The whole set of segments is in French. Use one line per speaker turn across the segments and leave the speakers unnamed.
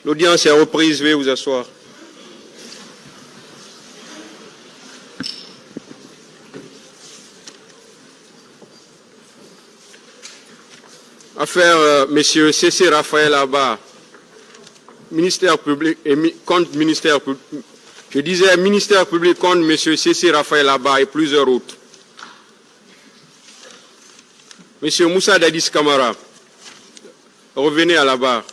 L'audience est reprise, veuillez vous asseoir. Affaire Monsieur C.C. Raphaël Abba, ministère public et contre ministère public. Je disais ministère public contre Monsieur C.C. Raphaël Abba et plusieurs autres. Monsieur Moussa Dadis Camara, revenez à la barre.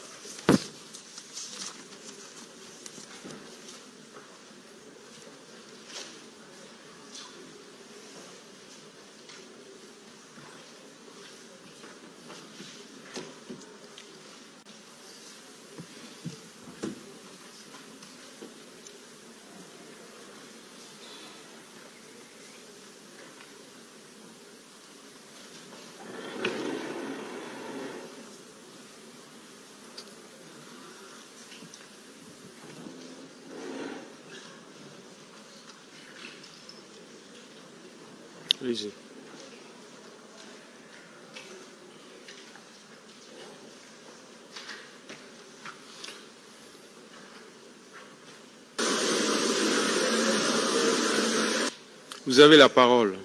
Allez-y. Vous avez la parole.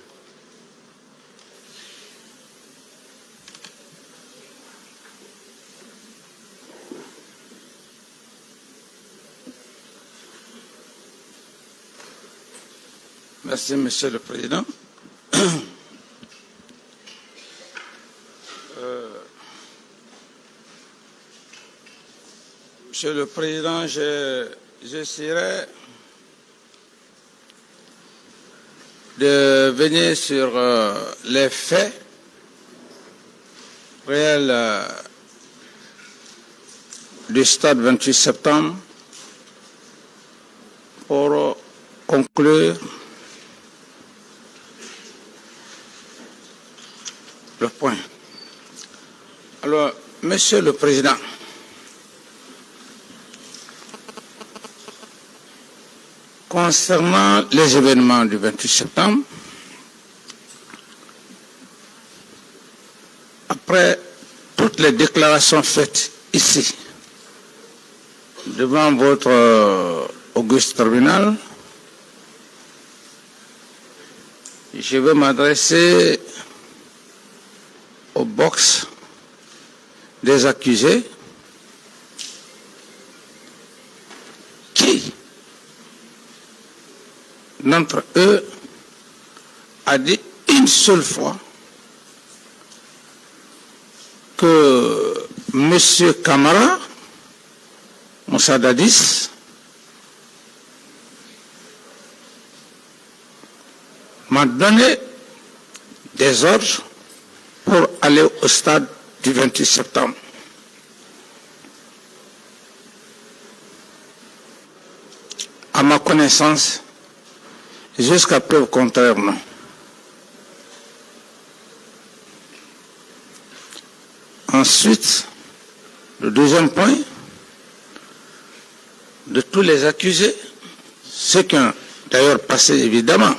Merci, Monsieur le Président. Monsieur le Président, j'essaierai de venir sur les faits réels du stade 28 septembre pour conclure le point. Alors, Monsieur le Président, concernant les événements du 28 septembre, après toutes les déclarations faites ici, devant votre auguste tribunal, je vais m'adresser au box des accusés qui, d'entre eux, a dit une seule fois que M. Camara, Moussa Dadis, m'a donné des ordres pour aller au stade du 28 septembre. À ma connaissance, jusqu'à preuve contraire, non. Ensuite, le deuxième point, de tous les accusés, ceux qui ont d'ailleurs passé évidemment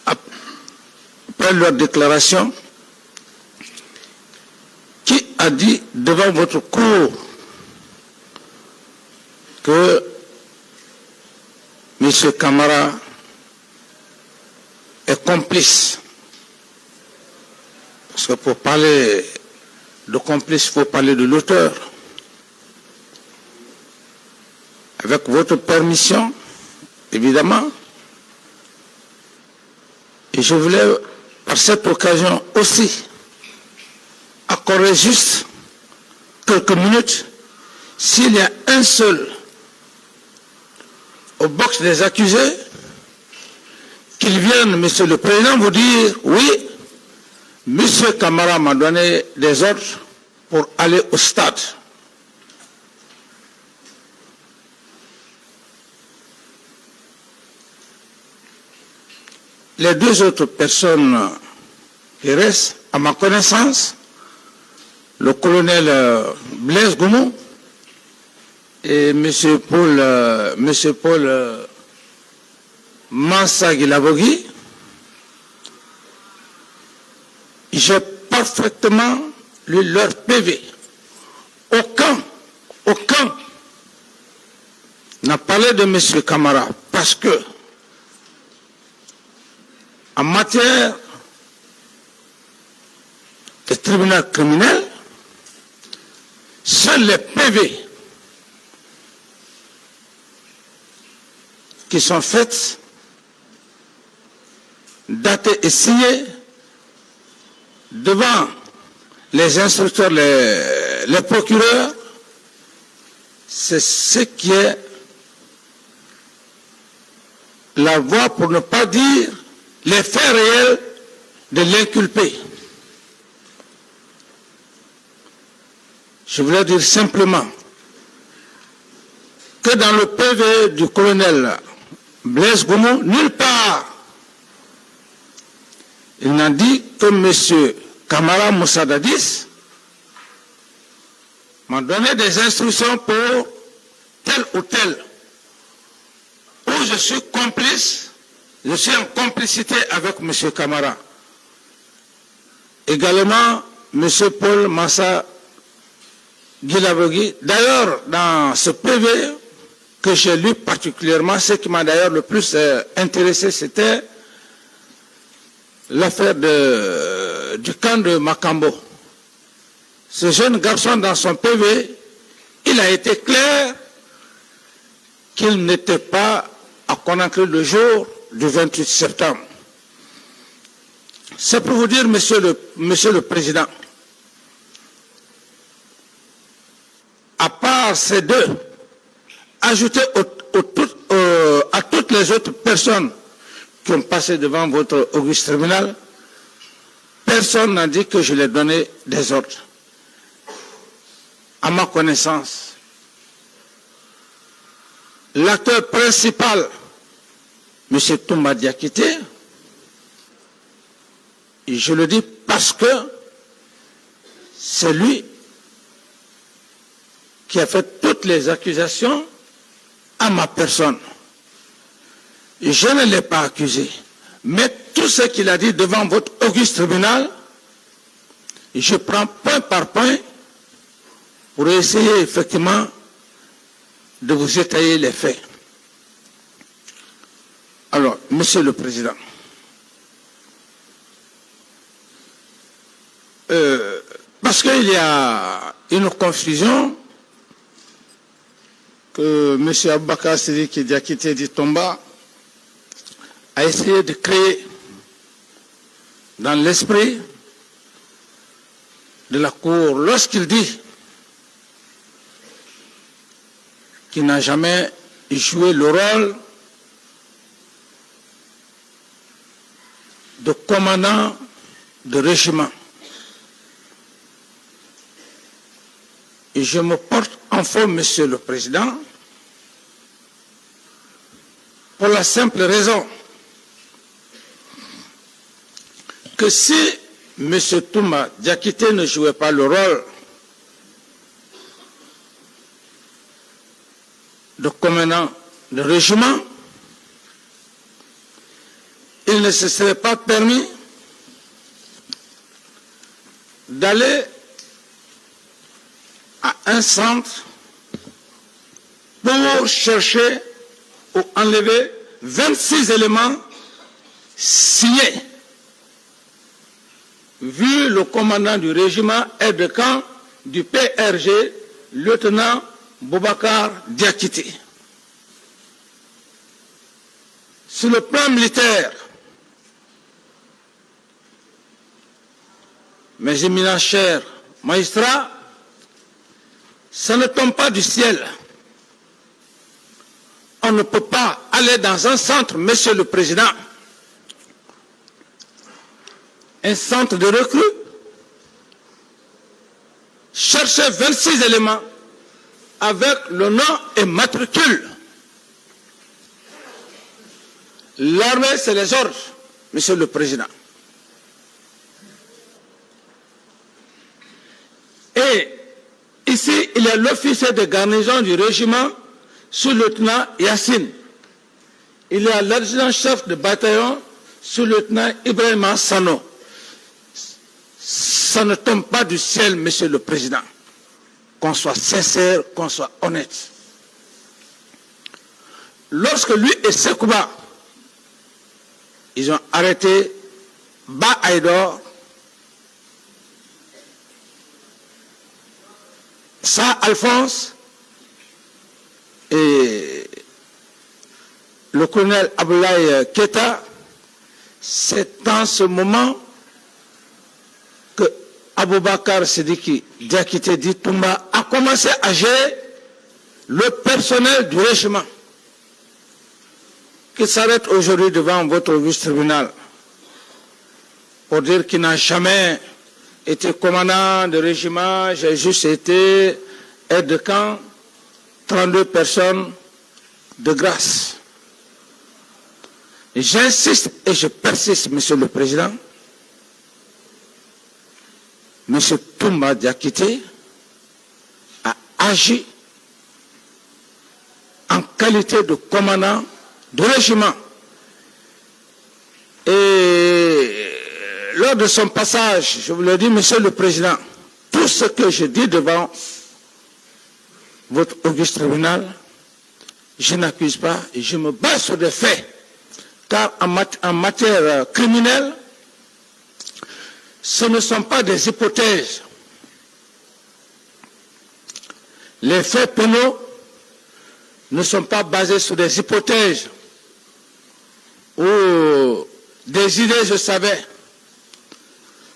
après leur déclaration, qui a dit devant votre cour que M. Camara est complice. Parce que pour parler de complice, il faut parler de l'auteur. Avec votre permission, évidemment, et je voulais, par cette occasion aussi, accorder juste quelques minutes, s'il y a un seul au box des accusés, qu'ils viennent, Monsieur le Président, vous dire, oui, M. Camara m'a donné des ordres pour aller au stade. Les deux autres personnes qui restent, à ma connaissance, le colonel Blaise Goumou et M. Paul Mansa Guilabogui, j'ai parfaitement lu leur PV aucun n'a parlé de M. Camara parce que en matière de tribunal criminel, seuls les PV qui sont faits, datés et signés devant les instructeurs, les procureurs, c'est ce qui est la voie, pour ne pas dire les faits réels de l'inculpé. Je voulais dire simplement que dans le PV du colonel Blaise Goumou, nulle part il n'a dit que M. Camara Moussa Dadis m'a donné des instructions pour tel ou tel, où je suis complice, je suis en complicité avec M. Camara. Également, M. Paul Massa Guilabogui. D'ailleurs, dans ce PV que j'ai lu particulièrement, ce qui m'a d'ailleurs le plus intéressé, c'était l'affaire du camp de Makambo. Ce jeune garçon, dans son PV, il a été clair qu'il n'était pas à Conakry le jour du 28 septembre. C'est pour vous dire, monsieur le Président, à part ces deux, ajouté à toutes les autres personnes qui ont passé devant votre auguste tribunal, personne n'a dit que je leur ai donné des ordres. À ma connaissance, l'acteur principal, M. Toumba Diakité, et je le dis parce que c'est lui qui a fait toutes les accusations à ma personne. Je ne l'ai pas accusé. Mais tout ce qu'il a dit devant votre auguste tribunal, je prends point par point pour essayer effectivement de vous étayer les faits. Alors, Monsieur le Président, parce qu'il y a une confusion que M. Aboubakar Sidiki Diakité dit Tomba a essayé de créer dans l'esprit de la Cour lorsqu'il dit qu'il n'a jamais joué le rôle de commandant de régiment. Et je me porte en faux, Monsieur le Président, pour la simple raison que si M. Toumba Diakité ne jouait pas le rôle de commandant de régiment, il ne se serait pas permis d'aller à un centre pour chercher ou enlever 26 éléments signés, vu le commandant du régiment aide de camp du PRG, lieutenant Boubacar Diakité. Sur le plan militaire, mes éminents chers magistrats, ça ne tombe pas du ciel. On ne peut pas aller dans un centre, Monsieur le Président, un centre de recrues, chercher 26 éléments avec le nom et matricule. L'armée, c'est les ordres, Monsieur le Président. Et ici, il y a l'officier de garnison du régiment, sous-lieutenant Yassine. Il y a l'adjudant-chef de bataillon, sous-lieutenant Ibrahima Sano. Ça ne tombe pas du ciel, Monsieur le Président. qu'on soit sincère, qu'on soit honnête. Lorsque lui et Sekouba, ils ont arrêté Ba Aïdor, ça, Alphonse et le colonel Aboulaye Keta, c'est en ce moment que Aboubakar Sidiki Diakité dit Toumba a commencé à gérer le personnel du régiment qui s'arrête aujourd'hui devant votre auguste tribunal pour dire qu'il n'a jamais été commandant de régiment, j'ai juste été aide de camp, 32 personnes de grâce. J'insiste et je persiste, Monsieur le Président, Monsieur Toumba Diakité a agi en qualité de commandant de régiment. Et lors de son passage, je vous le dis, Monsieur le Président, tout ce que je dis devant votre auguste tribunal, je n'accuse pas et je me base sur des faits. Car en matière criminelle, ce ne sont pas des hypothèses. Les faits pénaux ne sont pas basés sur des hypothèses ou des idées, je savais.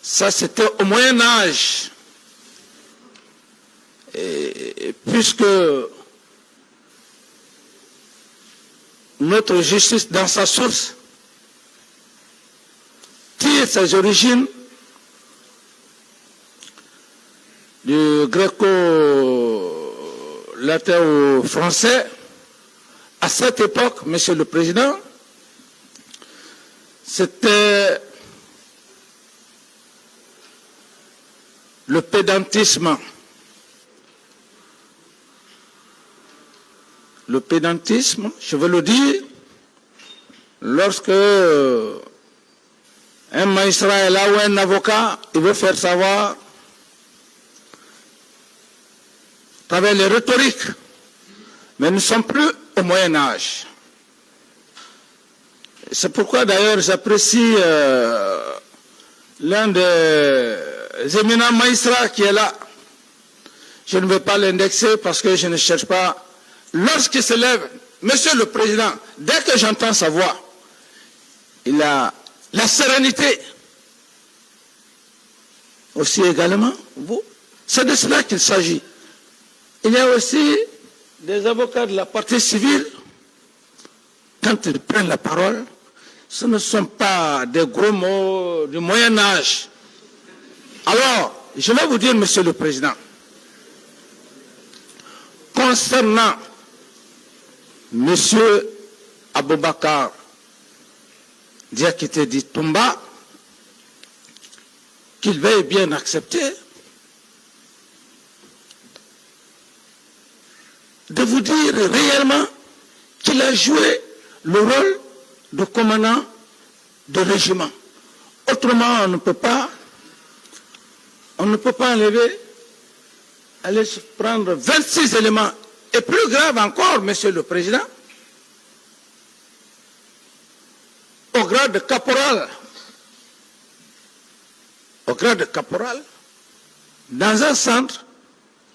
Ça, c'était au Moyen-Âge. Et puisque notre justice, dans sa source, tire ses origines du gréco-latin au français, à cette époque, Monsieur le Président, c'était le pédantisme. Le pédantisme, je veux le dire, lorsque un magistrat est là ou un avocat, il veut faire savoir, à travers les rhétoriques, mais nous ne sommes plus au Moyen-Âge. C'est pourquoi d'ailleurs j'apprécie l'un des éminents magistrats qui est là. Je ne vais pas l'indexer parce que je ne cherche pas. Lorsqu'il se lève, Monsieur le Président, dès que j'entends sa voix, il a la sérénité. Aussi également, vous, c'est de cela qu'il s'agit. Il y a aussi des avocats de la partie civile, quand ils prennent la parole, ce ne sont pas des gros mots du Moyen-Âge. Alors, je vais vous dire, Monsieur le Président, concernant Monsieur Aboubakar Diakité dit Toumba, qu'il veuille bien accepter de vous dire réellement qu'il a joué le rôle de commandant de régiment. Autrement, on ne peut pas enlever, aller se prendre 26 éléments. Et plus grave encore, Monsieur le Président, au grade de caporal, dans un centre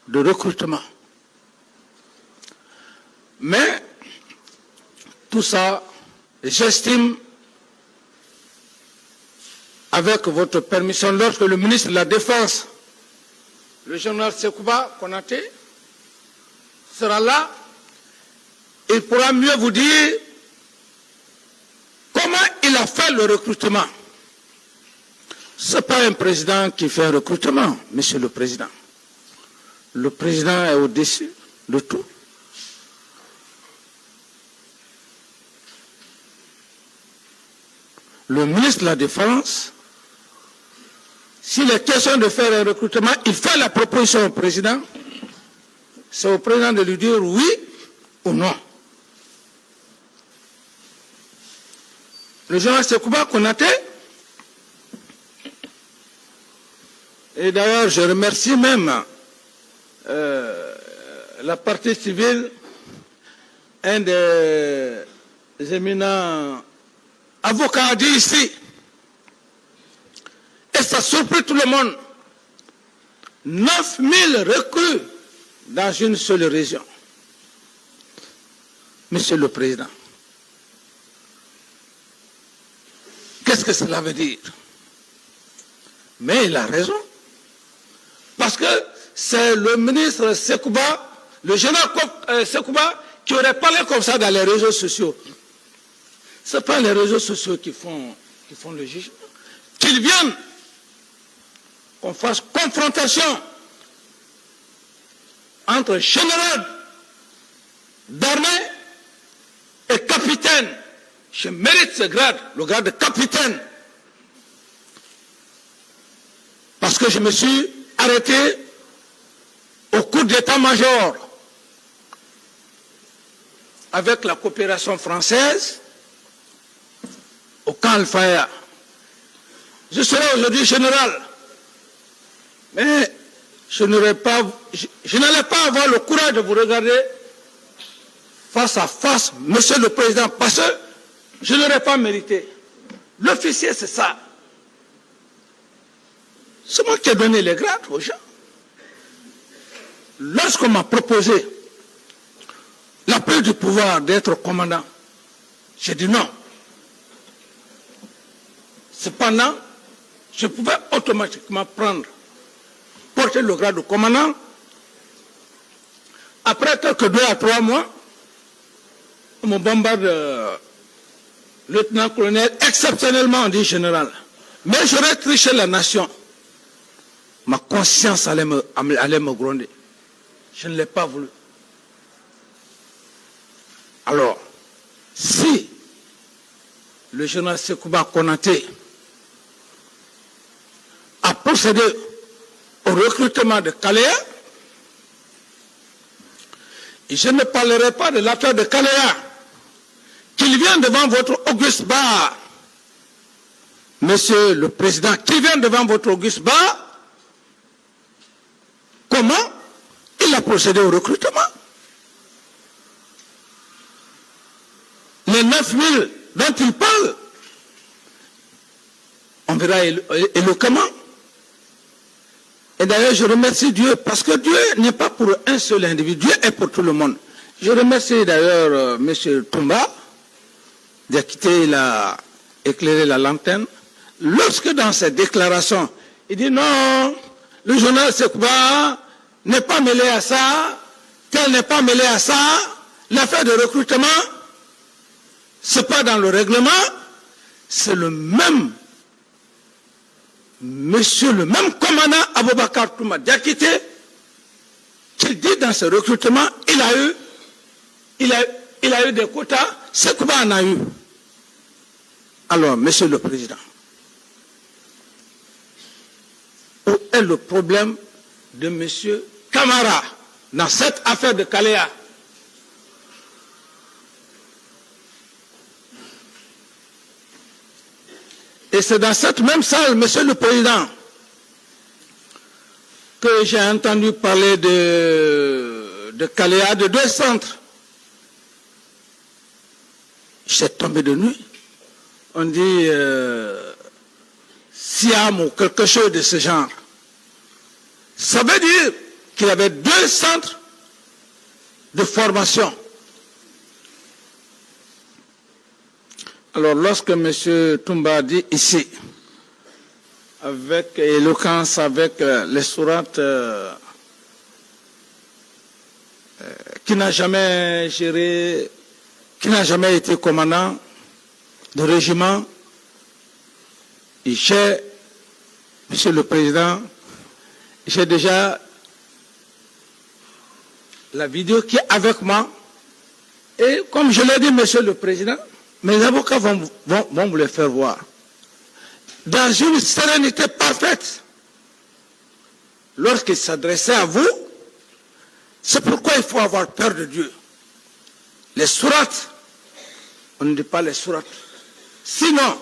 de recrutement. Mais tout ça, j'estime, avec votre permission, lorsque le ministre de la Défense, le général Sekouba Konaté, sera là, il pourra mieux vous dire comment il a fait le recrutement. Ce n'est pas un président qui fait un recrutement, Monsieur le Président. Le président est au-dessus de tout. Le ministre de la Défense, s'il est question de faire un recrutement, il fait la proposition au président. C'est au président de lui dire oui ou non. Le général Sekouba Konaté, et d'ailleurs je remercie même la partie civile, un des éminents avocats a dit ici, et ça surprit tout le monde, 9000 recrues dans une seule région. Monsieur le Président, qu'est-ce que cela veut dire? Mais il a raison. Parce que c'est le ministre Sekouba, le général Sekouba, qui aurait parlé comme ça dans les réseaux sociaux. Ce n'est pas les réseaux sociaux qui font le jugement. Qu'ils viennent, qu'on fasse confrontation entre général d'armée et capitaine. Je mérite ce grade, le grade de capitaine. Parce que je me suis arrêté au cours d'état-major avec la coopération française au camp Al-Faya. Je serai aujourd'hui général, mais je n'allais pas avoir le courage de vous regarder face à face, Monsieur le Président, parce que je n'aurais pas mérité. L'officier, c'est ça. C'est moi qui ai donné les grades aux gens. Lorsqu'on m'a proposé la prise du pouvoir d'être commandant, j'ai dit non. Cependant, je pouvais automatiquement porter le grade de commandant. Après quelques 2 à 3 mois, on me bombarde lieutenant-colonel, exceptionnellement on dit général. Mais j'aurais triché la nation. Ma conscience allait me gronder. Je ne l'ai pas voulu. Alors, si le général Sekouba Konaté a procédé au recrutement de Kaléa, et je ne parlerai pas de l'affaire de Kaléa, qu'il vienne devant votre auguste bar, Monsieur le Président, qu'il vienne devant votre auguste bar, comment il a procédé au recrutement. Les 9000 dont il parle, on verra éloquemment. Et d'ailleurs, je remercie Dieu, parce que Dieu n'est pas pour un seul individu, Dieu est pour tout le monde. Je remercie d'ailleurs M. Toumba, il a éclairé la lanterne. Lorsque dans cette déclaration, il dit non, le journal Sekouba n'est pas mêlé à ça, tel n'est pas mêlé à ça, l'affaire de recrutement, c'est pas dans le règlement, c'est le même monsieur, le même commandant Aboubakar Touma Diakité, qui dit dans ce recrutement, il a eu des quotas, Sekouba en a eu. Alors, Monsieur le Président, où est le problème de Monsieur Camara dans cette affaire de Kaléa? Et c'est dans cette même salle, Monsieur le Président, que j'ai entendu parler de Kaléa, de 2 centres. J'ai tombé de nuit. On dit Siam ou quelque chose de ce genre. Ça veut dire qu'il y avait 2 centres de formation. Alors, lorsque M. Toumba dit ici, avec éloquence, avec les sourates, qui n'a jamais géré, qui n'a jamais été commandant de régiment, et j'ai, Monsieur le Président, j'ai déjà la vidéo qui est avec moi, et comme je l'ai dit, Monsieur le Président, mes avocats vont vous le faire voir. Dans une sérénité parfaite, lorsqu'il s'adressait à vous, c'est pourquoi il faut avoir peur de Dieu. Les sourates, on ne dit pas les sourates. Sinon,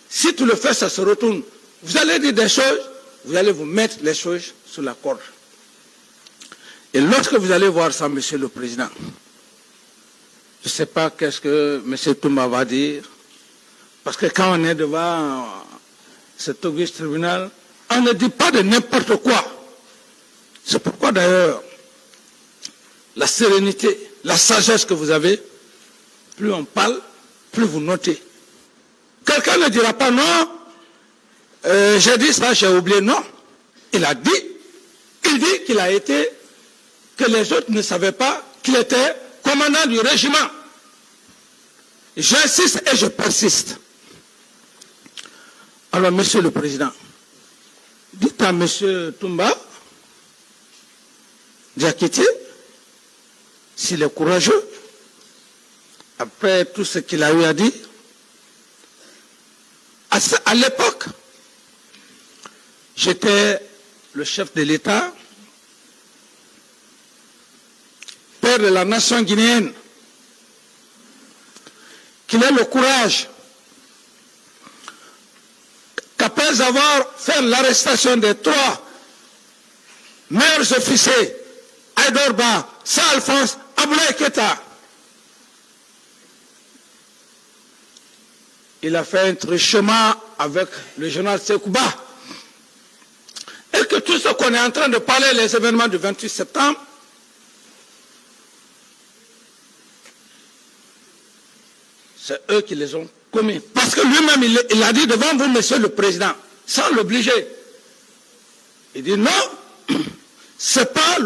si tu le fais, ça se retourne. Vous allez dire des choses, vous allez vous mettre les choses sur la corde. Et lorsque vous allez voir ça, Monsieur le Président, je ne sais pas qu'est-ce que M. Toumba va dire, parce que quand on est devant cet auguste tribunal, on ne dit pas de n'importe quoi. C'est pourquoi d'ailleurs, la sérénité, la sagesse que vous avez, plus on parle, plus vous notez. Quelqu'un ne dira pas non, j'ai dit ça, j'ai oublié. Non, il dit qu'il a été, que les autres ne savaient pas qu'il était commandant du régiment. J'insiste et je persiste. Alors, Monsieur le Président, dites à Monsieur Toumba Diakité, s'il est courageux, après tout ce qu'il a eu à dire, à l'époque, j'étais le chef de l'État, père de la nation guinéenne, qu'il ait le courage qu'après avoir fait l'arrestation des 3 meilleurs officiers, Aïdorba, Saint-Alphonse, Aboulaye Keita, il a fait un truchement avec le général Sekouba. Et que tout ce qu'on est en train de parler, les événements du 28 septembre, c'est eux qui les ont commis. Parce que lui-même, il a dit devant vous, Monsieur le Président, sans l'obliger. Il dit non, c'est pas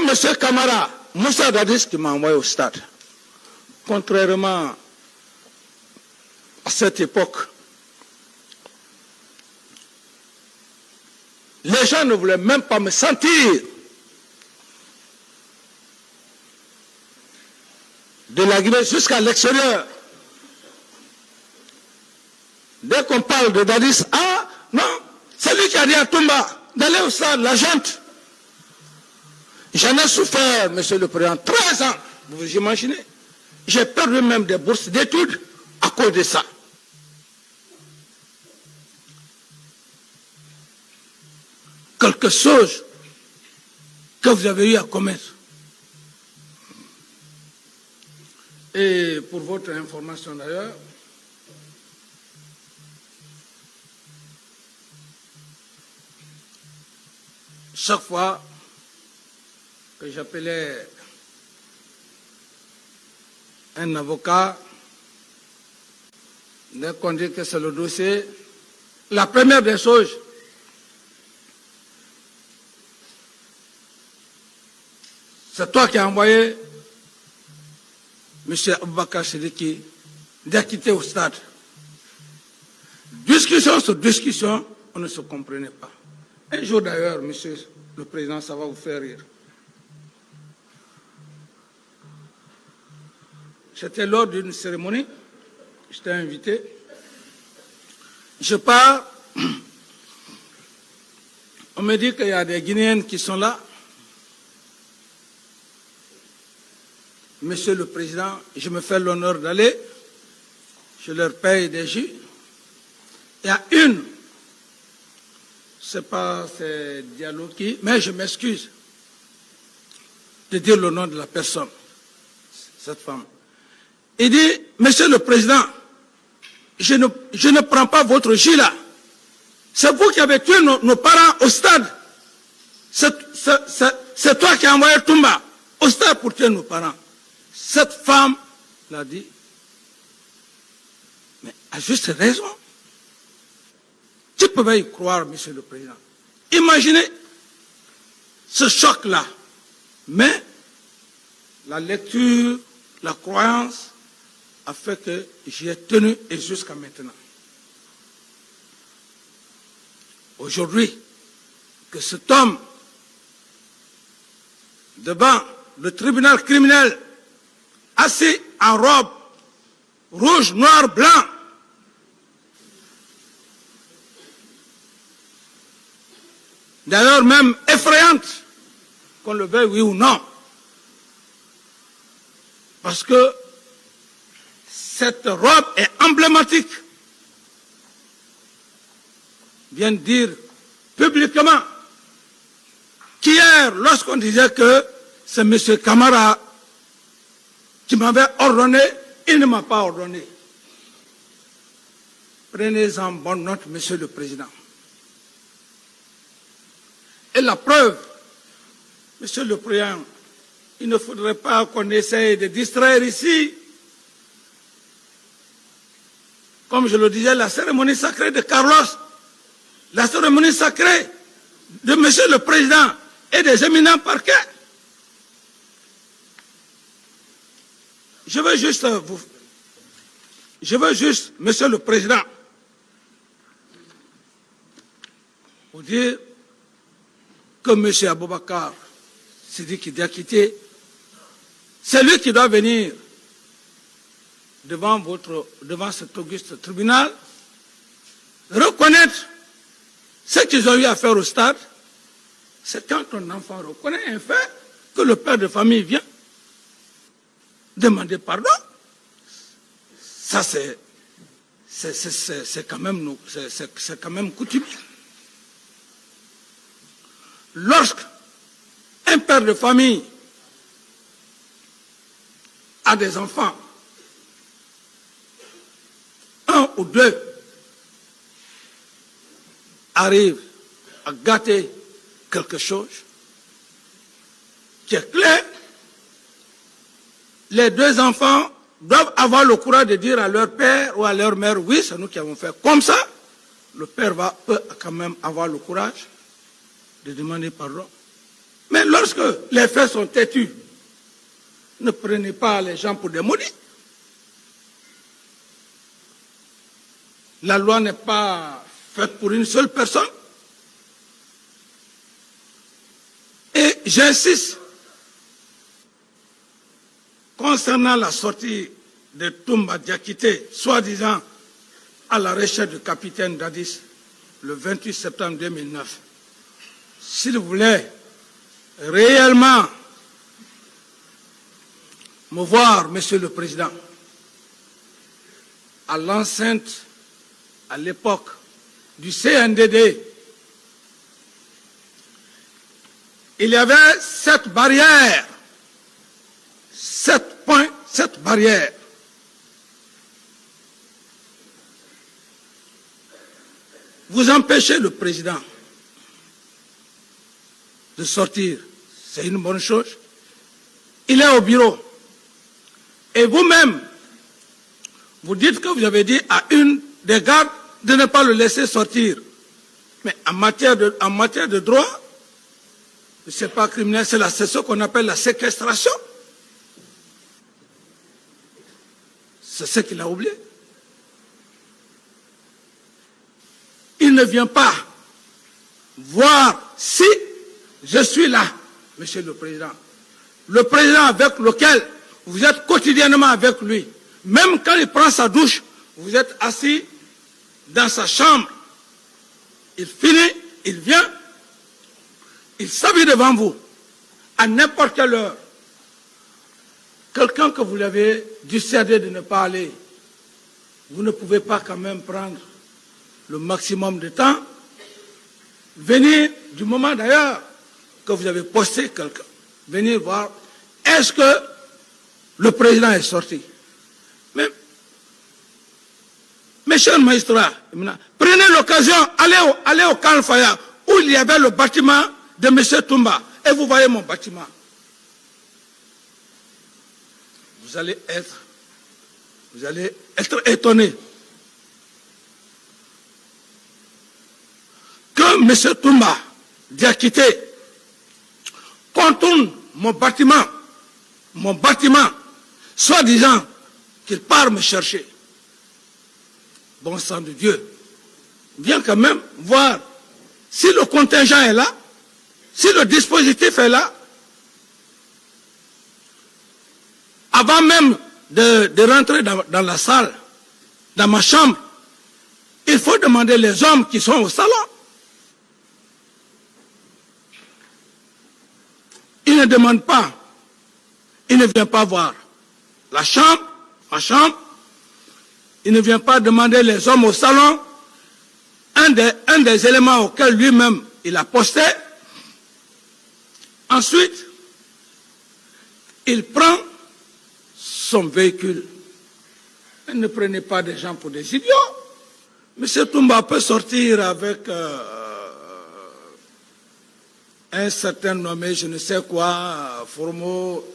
Monsieur Camara, Moussa Dadis qui m'a envoyé au stade. Contrairement à cette époque, les gens ne voulaient même pas me sentir de la Guinée jusqu'à l'extérieur. Dès qu'on parle de Dadis, ah non, c'est lui qui a dit à Toumba d'aller au stade, la junte. J'en ai souffert, Monsieur le Président, 13 ans, vous imaginez. J'ai perdu même des bourses d'études à cause de ça. Quelque chose que vous avez eu à commettre. Et pour votre information d'ailleurs, chaque fois que j'appelais un avocat, dès qu'on dit que c'est le dossier, la première des choses, c'est toi qui as envoyé M. Aboubakar Sidiki Diakité au stade. Discussion sur discussion, on ne se comprenait pas. Un jour d'ailleurs, Monsieur le Président, ça va vous faire rire. C'était lors d'une cérémonie, j'étais invité. Je pars, on me dit qu'il y a des Guinéennes qui sont là. Monsieur le Président, je me fais l'honneur d'aller, je leur paye des jus. Il y a une, c'est pas ces dialogues qui, mais je m'excuse de dire le nom de la personne, cette femme. Il dit, Monsieur le Président, je ne prends pas votre jus là. C'est vous qui avez tué nos parents au stade. C'est toi qui as envoyé Toumba au stade pour tuer nos parents. Cette femme l'a dit, mais à juste raison. Tu peux y croire, Monsieur le Président. Imaginez ce choc-là. Mais la lecture, la croyance a fait que j'y ai tenu et jusqu'à maintenant. Aujourd'hui, que cet homme, devant le tribunal criminel, assis en robe rouge, noir, blanc, d'ailleurs même effrayante, qu'on le veuille oui ou non, parce que cette robe est emblématique, vient dire publiquement qu'hier, lorsqu'on disait que c'est M. Camara qui m'avait ordonné, il ne m'a pas ordonné. Prenez-en bonne note, Monsieur le Président. Et la preuve, Monsieur le Président, il ne faudrait pas qu'on essaye de distraire ici, comme je le disais, la cérémonie sacrée de Carlos, la cérémonie sacrée de Monsieur le Président et des éminents parquets. Je veux juste, Monsieur le Président, vous dire que M. Aboubakar Sidiki Diakité, c'est lui qui doit venir devant cet auguste tribunal, reconnaître ce qu'ils ont eu à faire au stade. C'est quand un enfant reconnaît un fait que le père de famille vient demander pardon. Ça, c'est quand même coutumier. Lorsqu'un père de famille a des enfants, un ou deux arrivent à gâter quelque chose qui est clair, les deux enfants doivent avoir le courage de dire à leur père ou à leur mère, oui, c'est nous qui avons fait comme ça. Le père peut quand même avoir le courage de demander pardon. Mais lorsque les faits sont têtus, ne prenez pas les gens pour des maudits. La loi n'est pas faite pour une seule personne. Et j'insiste, concernant la sortie de Toumba Diakité, soi-disant à la recherche du capitaine Dadis, le 28 septembre 2009, s'il voulait réellement me voir, Monsieur le Président, à l'enceinte, à l'époque du CNDD, il y avait cette barrière, 7 points, cette barrière. Vous empêchez le président de sortir, c'est une bonne chose. Il est au bureau. Et vous-même, vous dites que vous avez dit à une des gardes de ne pas le laisser sortir. Mais en matière de droit, ce n'est pas criminel, c'est ce qu'on appelle la séquestration. C'est ce qu'il a oublié. Il ne vient pas voir si je suis là, Monsieur le Président. Le président avec lequel vous êtes quotidiennement avec lui, même quand il prend sa douche, vous êtes assis dans sa chambre. Il finit, il vient, il s'habille devant vous, à n'importe quelle heure. Quelqu'un que vous l'avez dissuadé de ne pas aller, vous ne pouvez pas quand même prendre le maximum de temps, venir, du moment d'ailleurs que vous avez posté quelqu'un, venir voir, est-ce que le président est sorti? Mais, mes chers magistrats, prenez l'occasion, allez au Kalfaya, où il y avait le bâtiment de M. Toumba, et vous voyez mon bâtiment. Vous allez être étonné que M. Toumba Diakité contourne mon bâtiment, soi-disant qu'il part me chercher. Bon sang de Dieu, viens quand même voir si le contingent est là, si le dispositif est là. Avant même de rentrer dans la salle, dans ma chambre, il faut demander les hommes qui sont au salon. Il ne demande pas, il ne vient pas voir ma chambre, il ne vient pas demander les hommes au salon. Un des éléments auxquels lui-même il a posté, Ensuite, il prend son véhicule. Ne prenez pas des gens pour des idiots. M. Toumba peut sortir avec un certain nommé, je ne sais quoi, Formo.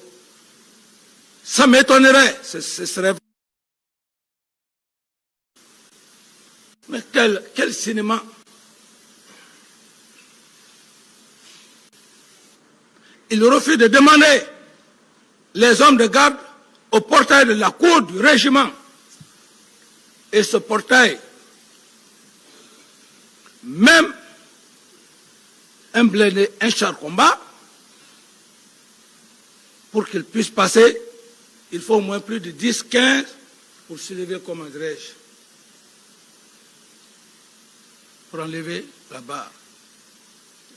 Ça m'étonnerait. Ce serait... Mais quel cinéma! Il refuse de demander les hommes de garde au portail de la cour du régiment. Et ce portail, même un blindé, un char combat, pour qu'il puisse passer, il faut au moins plus de 10, 15 pour soulever, comment dirais-je, pour enlever la barre.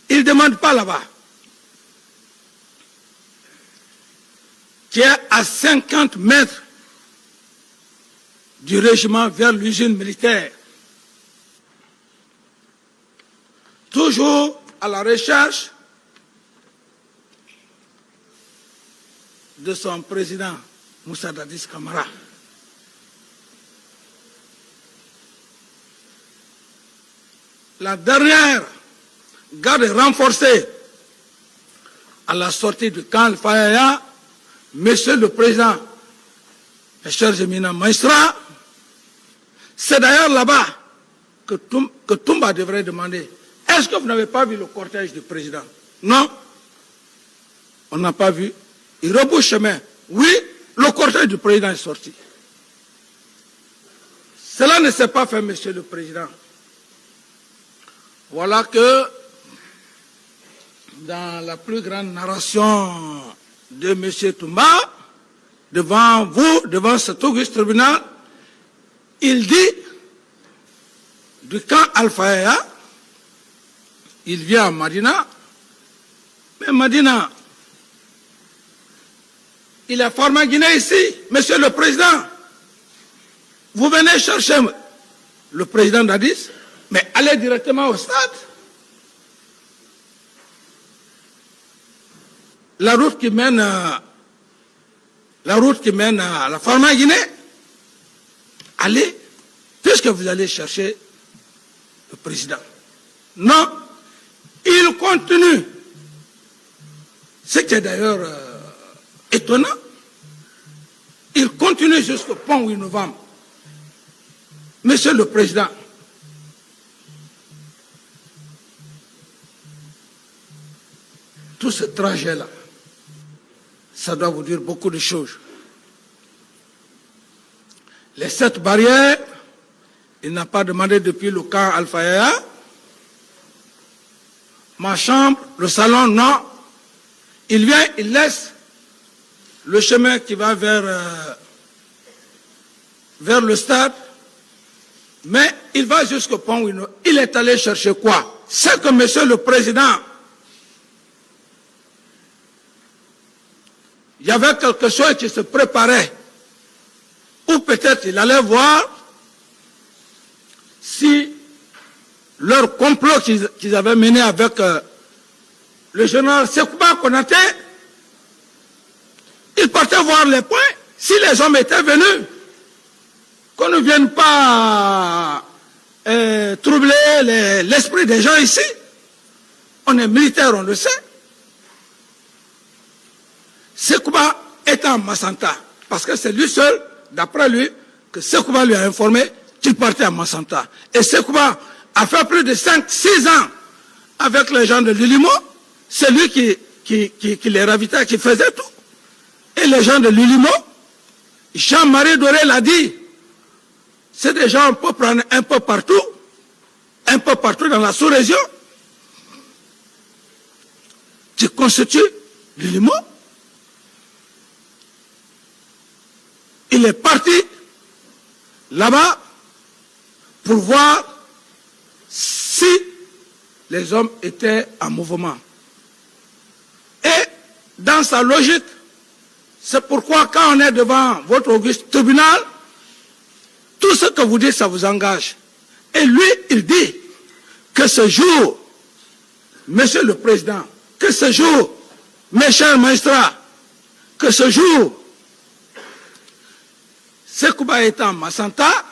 Il ne demande pas là-bas, qui est à 50 mètres du régiment vers l'usine militaire. Toujours à la recherche de son président, Moussa Dadis Camara. La dernière garde renforcée à la sortie du camp Al-Fayaya, Monsieur le Président, mes chers éminents magistrats, c'est d'ailleurs là-bas que Toumba devrait demander, est-ce que vous n'avez pas vu le cortège du président? Non, on n'a pas vu. Il rebouche chemin. Oui, le cortège du président est sorti. Cela ne s'est pas fait, Monsieur le Président. Voilà que, dans la plus grande narration de M. Toumba, devant vous, devant cet auguste tribunal, il dit, du camp Al-Fayaya, il vient à Madina, mais Madina, il est formé Guinée ici, Monsieur le Président. Vous venez chercher le président Dadis, mais allez directement au stade. La route qui mène à la Pharma Guinée, allez, puisque vous allez chercher le président. Non, il continue. Ce qui est d'ailleurs étonnant, il continue jusqu'au pont 8 novembre. Monsieur le Président, tout ce trajet-là, ça doit vous dire beaucoup de choses. Les 7 barrières, il n'a pas demandé depuis le camp Al-Fayaya. Ma chambre, le salon, non. Il vient, il laisse le chemin qui va vers le stade, mais il va jusqu'au pont Wino. Il est allé chercher quoi? C'est que Monsieur le Président, il y avait quelque chose qui se préparait, ou peut-être il allait voir si leur complot qu'ils avaient mené avec le général Sekouba Konaté, ils partaient voir les points. Si les hommes étaient venus, qu'on ne vienne pas troubler l'esprit des gens ici. On est militaire, on le sait. Sekouba est en Massanta, parce que c'est lui seul, d'après lui, que Sekouba lui a informé qu'il partait à Massanta. Et Sekouba a fait plus de 5-6 ans avec les gens de Lulimo. C'est lui qui les ravitait, qui faisait tout. Et les gens de Lulimo, Jean-Marie Doré l'a dit, c'est des gens qu'on peut prendre un peu partout dans la sous-région, qui constituent Lulimo. Il est parti là-bas pour voir si les hommes étaient en mouvement. Et dans sa logique, c'est pourquoi quand on est devant votre auguste tribunal, tout ce que vous dites, ça vous engage. Et lui, il dit que ce jour, Monsieur le Président, que ce jour mes chers magistrats, que ce jour, Sekouba était en Massanta,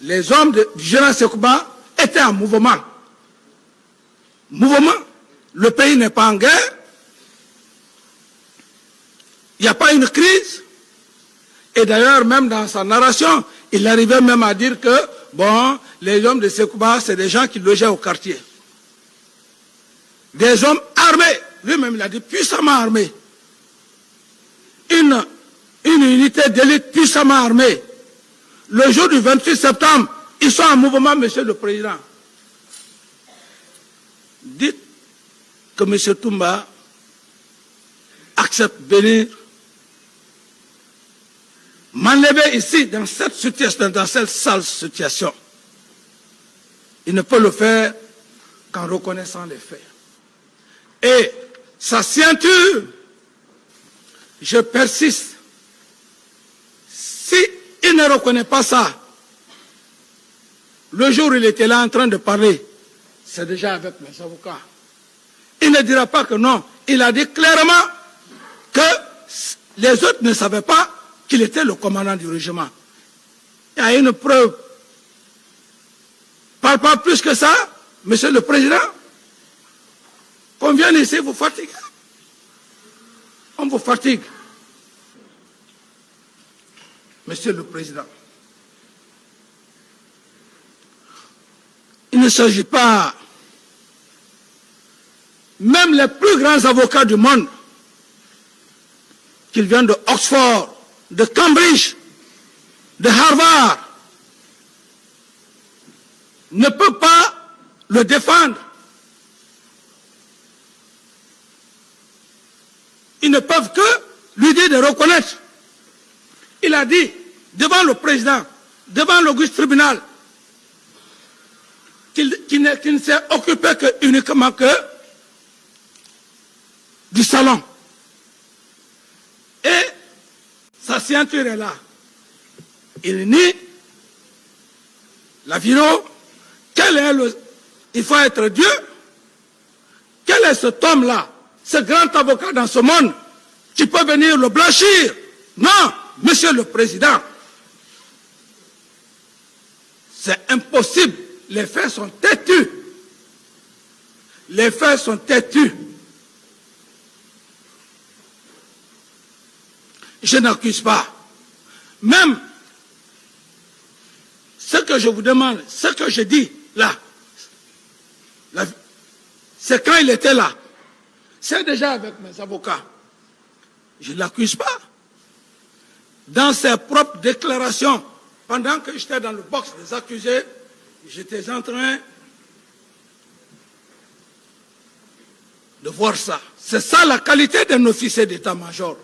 les hommes du général Sekouba étaient en mouvement. Mouvement, le pays n'est pas en guerre, il n'y a pas une crise. Et d'ailleurs, même dans sa narration, il arrivait même à dire que, bon, les hommes de Sekouba, c'est des gens qui logeaient au quartier. Des hommes armés, lui-même il a dit puissamment armés. Une unité d'élite puissamment armée. Le jour du 28 septembre, ils sont en mouvement, Monsieur le Président. Dites que M. Toumba accepte de venir m'enlever ici, dans cette situation, dans cette sale situation. Il ne peut le faire qu'en reconnaissant les faits. Et sa ceinture, je persiste. Si il ne reconnaît pas ça, le jour où il était là en train de parler, c'est déjà avec mes avocats. Il ne dira pas que non. Il a dit clairement que les autres ne savaient pas qu'il était le commandant du régiment. Il y a une preuve. Parle pas plus que ça, Monsieur le Président. Qu'on vienne ici vous fatiguer. On vous fatigue. Monsieur le Président. Il ne s'agit pas, même les plus grands avocats du monde, qu'ils viennent de Oxford, de Cambridge, de Harvard, ne peuvent pas le défendre. Ils ne peuvent que lui dire de reconnaître. Il a dit, devant le président, devant l'auguste tribunal, qu'il ne s'est occupé uniquement que du salon. Et sa ceinture est là. Il nie la vino. Il faut être Dieu. Quel est cet homme-là, ce grand avocat dans ce monde, qui peut venir le blanchir? Non, Monsieur le Président. C'est impossible. Les faits sont têtus. Les faits sont têtus. Je n'accuse pas. Même ce que je vous demande, ce que je dis là, c'est quand il était là. C'est déjà avec mes avocats. Je ne l'accuse pas. Dans ses propres déclarations, pendant que j'étais dans le box des accusés, j'étais en train de voir ça. C'est ça la qualité d'un officier d'état-major.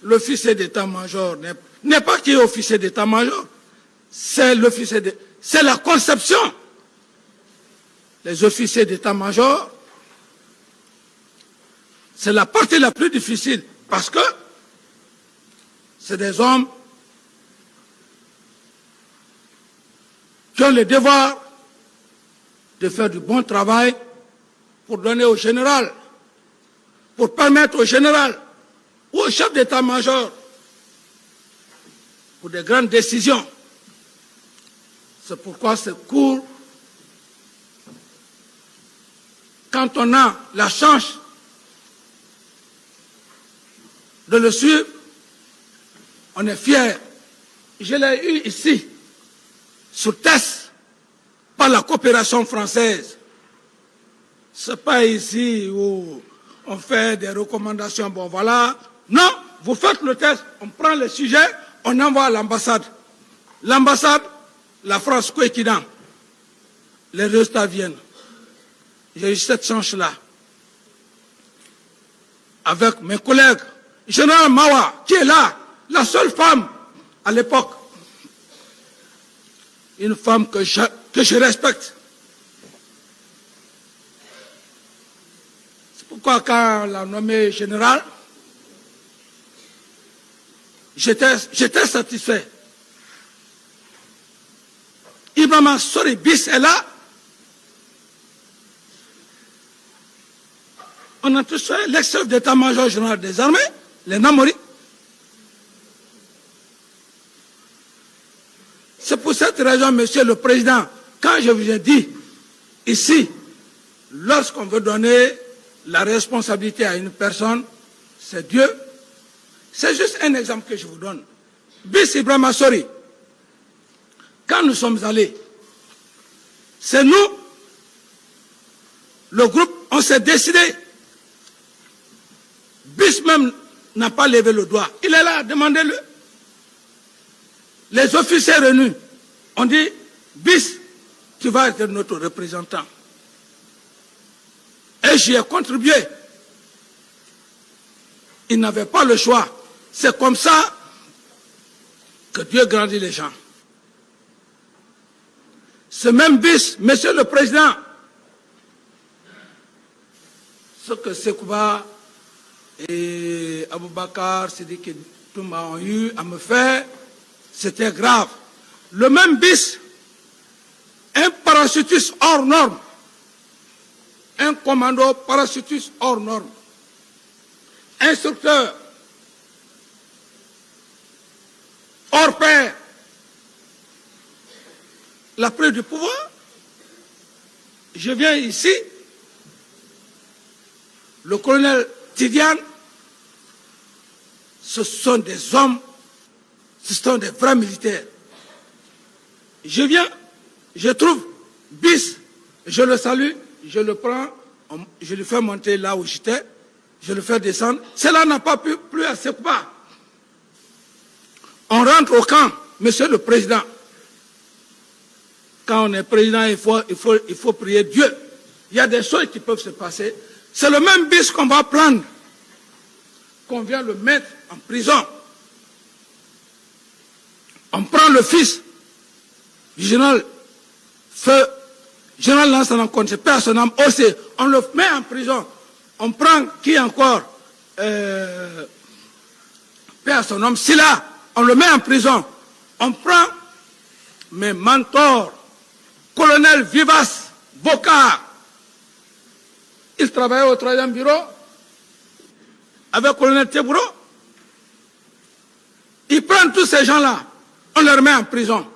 L'officier d'état-major n'est pas qui est officier d'état-major, c'est c'est la conception. Les officiers d'état-major, c'est la partie la plus difficile parce que c'est des hommes qui ont le devoir de faire du bon travail pour donner au général, pour permettre au général ou au chef d'état-major pour des grandes décisions. C'est pourquoi ce cours, quand on a la chance de le suivre, on est fier. Je l'ai eu ici, sous test, par la coopération française. Ce n'est pas ici où on fait des recommandations, bon voilà. Non, vous faites le test, on prend le sujet, on envoie à l'ambassade. L'ambassade, la France, quoi qu'il en, les résultats viennent. J'ai eu cette chance-là. Avec mes collègues, Général Mawa, qui est là, la seule femme à l'époque. Une femme que je respecte. C'est pourquoi quand on l'a nommé général, j'étais satisfait. Ibrahima Sori Bis est là. on a tous fait l'ex-chef d'état-major général des armées, les Namori. C'est pour cette raison, Monsieur le Président, quand je vous ai dit ici, lorsqu'on veut donner la responsabilité à une personne, c'est Dieu. C'est juste un exemple que je vous donne. Bis Ibrahima Sori, quand nous sommes allés, c'est nous, le groupe, on s'est décidé. Bis même n'a pas levé le doigt. Il est là, demandez-le. Les officiers réunis ont dit, Bis, tu vas être notre représentant. Et j'y ai contribué. Il n'avait pas le choix. C'est comme ça que Dieu grandit les gens. Ce même Bis, Monsieur le Président, ce que Sekouba et Aboubakar, Sidiki Touma ont eu à me faire, c'était grave. Le même Bis, un parachutiste hors norme, un commando parachutiste hors norme, instructeur, hors pair, la prise du pouvoir. Je viens ici, le colonel Tidiane, ce sont des hommes, ce sont des vrais militaires. Je viens, je trouve Bis, je le salue, je le prends, je le fais monter là où j'étais, je le fais descendre. Cela n'a pas pu plus à Sekouba. On rentre au camp, Monsieur le Président. Quand on est président, il faut prier Dieu. Il y a des choses qui peuvent se passer. C'est le même Bis qu'on va prendre, qu'on vient le mettre en prison. On prend le fils du général Feu, général Lansana Conté, père son âme aussi, on le met en prison. On prend qui encore, père son homme, Silla, on le met en prison. On prend mes mentors, colonel Vivas, Bokar. Il travaillait au 3e bureau avec le colonel Tebouro. Ils prennent tous ces gens-là, on les met en prison.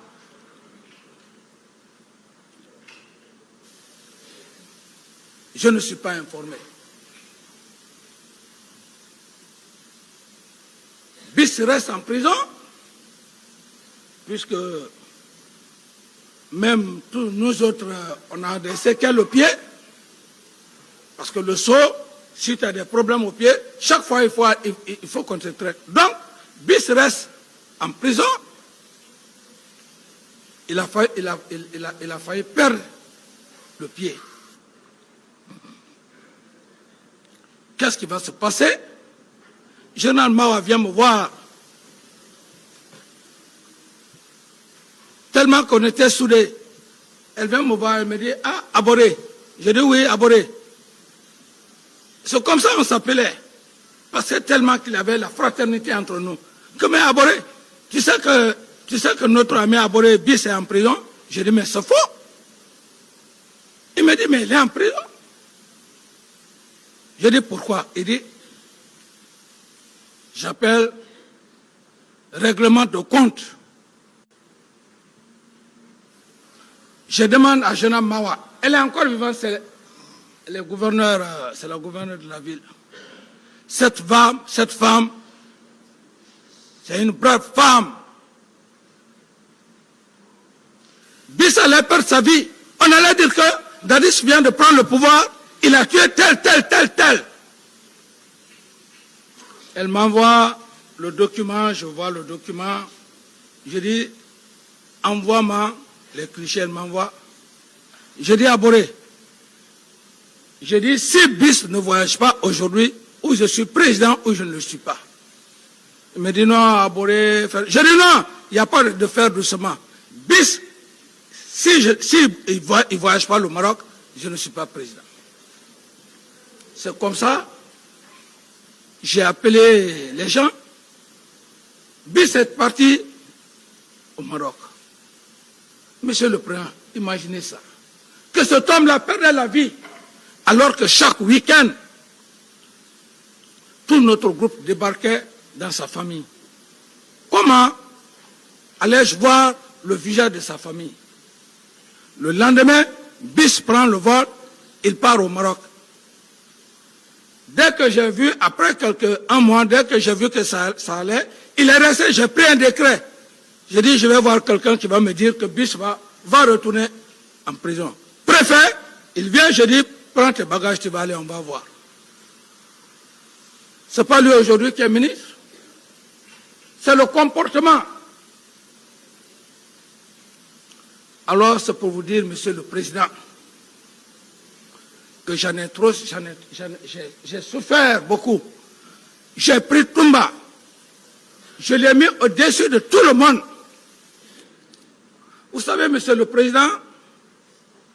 Je ne suis pas informé. Bis reste en prison, puisque même tous nous autres, on a des séquelles au pied, parce que le saut, si tu as des problèmes au pied, chaque fois il faut qu'on te traite. Donc, Bis reste en prison. Il a failli perdre le pied. Qu'est-ce qui va se passer? Général Mawa vient me voir. Tellement qu'on était soudés. Elle vient me voir, elle me dit, ah, Aboré. Je dis oui, Aboré. C'est comme ça qu'on s'appelait. Parce que tellement qu'il y avait la fraternité entre nous. Que mais Aboré, tu sais que notre ami Aboré Bis est en prison? Je dis, mais c'est faux. Il me dit, mais il est en prison. Je dis, pourquoi? Il dit, j'appelle règlement de compte. Je demande à Jeanne Mawa, elle est encore vivante, c'est la gouverneure de la ville. Cette femme, c'est une brave femme. Bis allait perdre sa vie. On allait dire que Dadis vient de prendre le pouvoir, il a tué tel. Elle m'envoie le document, je vois le document. Je dis, envoie-moi les clichés, elle m'envoie. Je dis à Boré, je dis, si Bis ne voyage pas aujourd'hui, ou je suis président, ou je ne le suis pas. Il me dit, non, à Boré, je dis, non, il n'y a pas de faire doucement. Bis, si il ne voyage pas au Maroc, je ne suis pas président. C'est comme ça, j'ai appelé les gens. Bis est parti au Maroc. Monsieur le Président, imaginez ça. Que cet homme-là perdait la vie, alors que chaque week-end, tout notre groupe débarquait dans sa famille. Comment allais-je voir le visage de sa famille? Le lendemain, Bis prend le vol, il part au Maroc. Dès que j'ai vu, après un mois, dès que j'ai vu que ça allait, il est resté, j'ai pris un décret. J'ai dit, je vais voir quelqu'un qui va me dire que Bis va retourner en prison. Préfet, il vient, je dis, prends tes bagages, tu vas aller, on va voir. Ce n'est pas lui aujourd'hui qui est ministre. C'est le comportement. Alors, c'est pour vous dire, Monsieur le Président, que j'ai souffert beaucoup. J'ai pris Toumba. Je l'ai mis au-dessus de tout le monde. Vous savez, Monsieur le Président,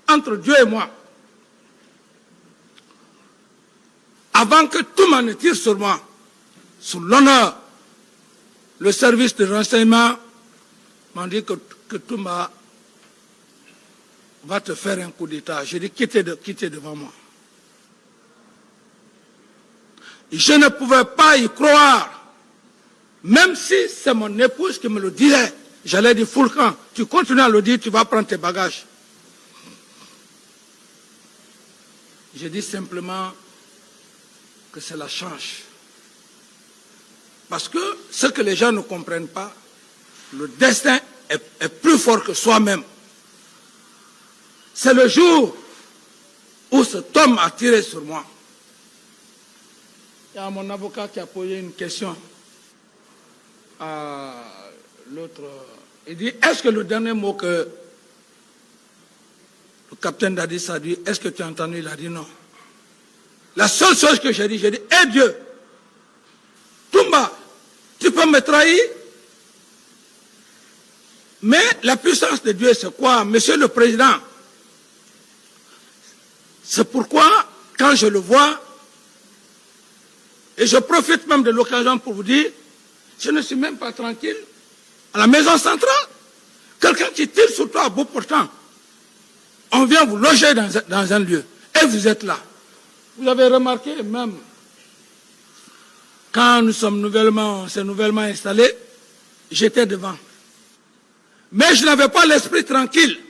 entre Dieu et moi, avant que Toumba ne tire sur moi, sous l'honneur, le service de renseignement m'a dit que Toumba va te faire un coup d'État. J'ai dit, quittez devant moi. Je ne pouvais pas y croire. Même si c'est mon épouse qui me le disait, j'allais dire, Foulcan, tu continues à le dire, tu vas prendre tes bagages. J'ai dit simplement que c'est la chance. Parce que ce que les gens ne comprennent pas, le destin est plus fort que soi-même. C'est le jour où cet homme a tiré sur moi. Il y a mon avocat qui a posé une question à l'autre. Il dit, est-ce que le dernier mot que le capitaine Dadis a dit, est-ce que tu as entendu? Il a dit non. La seule chose que j'ai dit, hé Dieu, Toumba, tu peux me trahir? Mais la puissance de Dieu, c'est quoi? Monsieur le Président, c'est pourquoi, quand je le vois, et je profite même de l'occasion pour vous dire, je ne suis même pas tranquille. À la maison centrale, quelqu'un qui tire sur toi à bout portant, on vient vous loger dans un lieu, et vous êtes là. Vous avez remarqué, même quand nous sommes nouvellement installés, j'étais devant. Mais je n'avais pas l'esprit tranquille.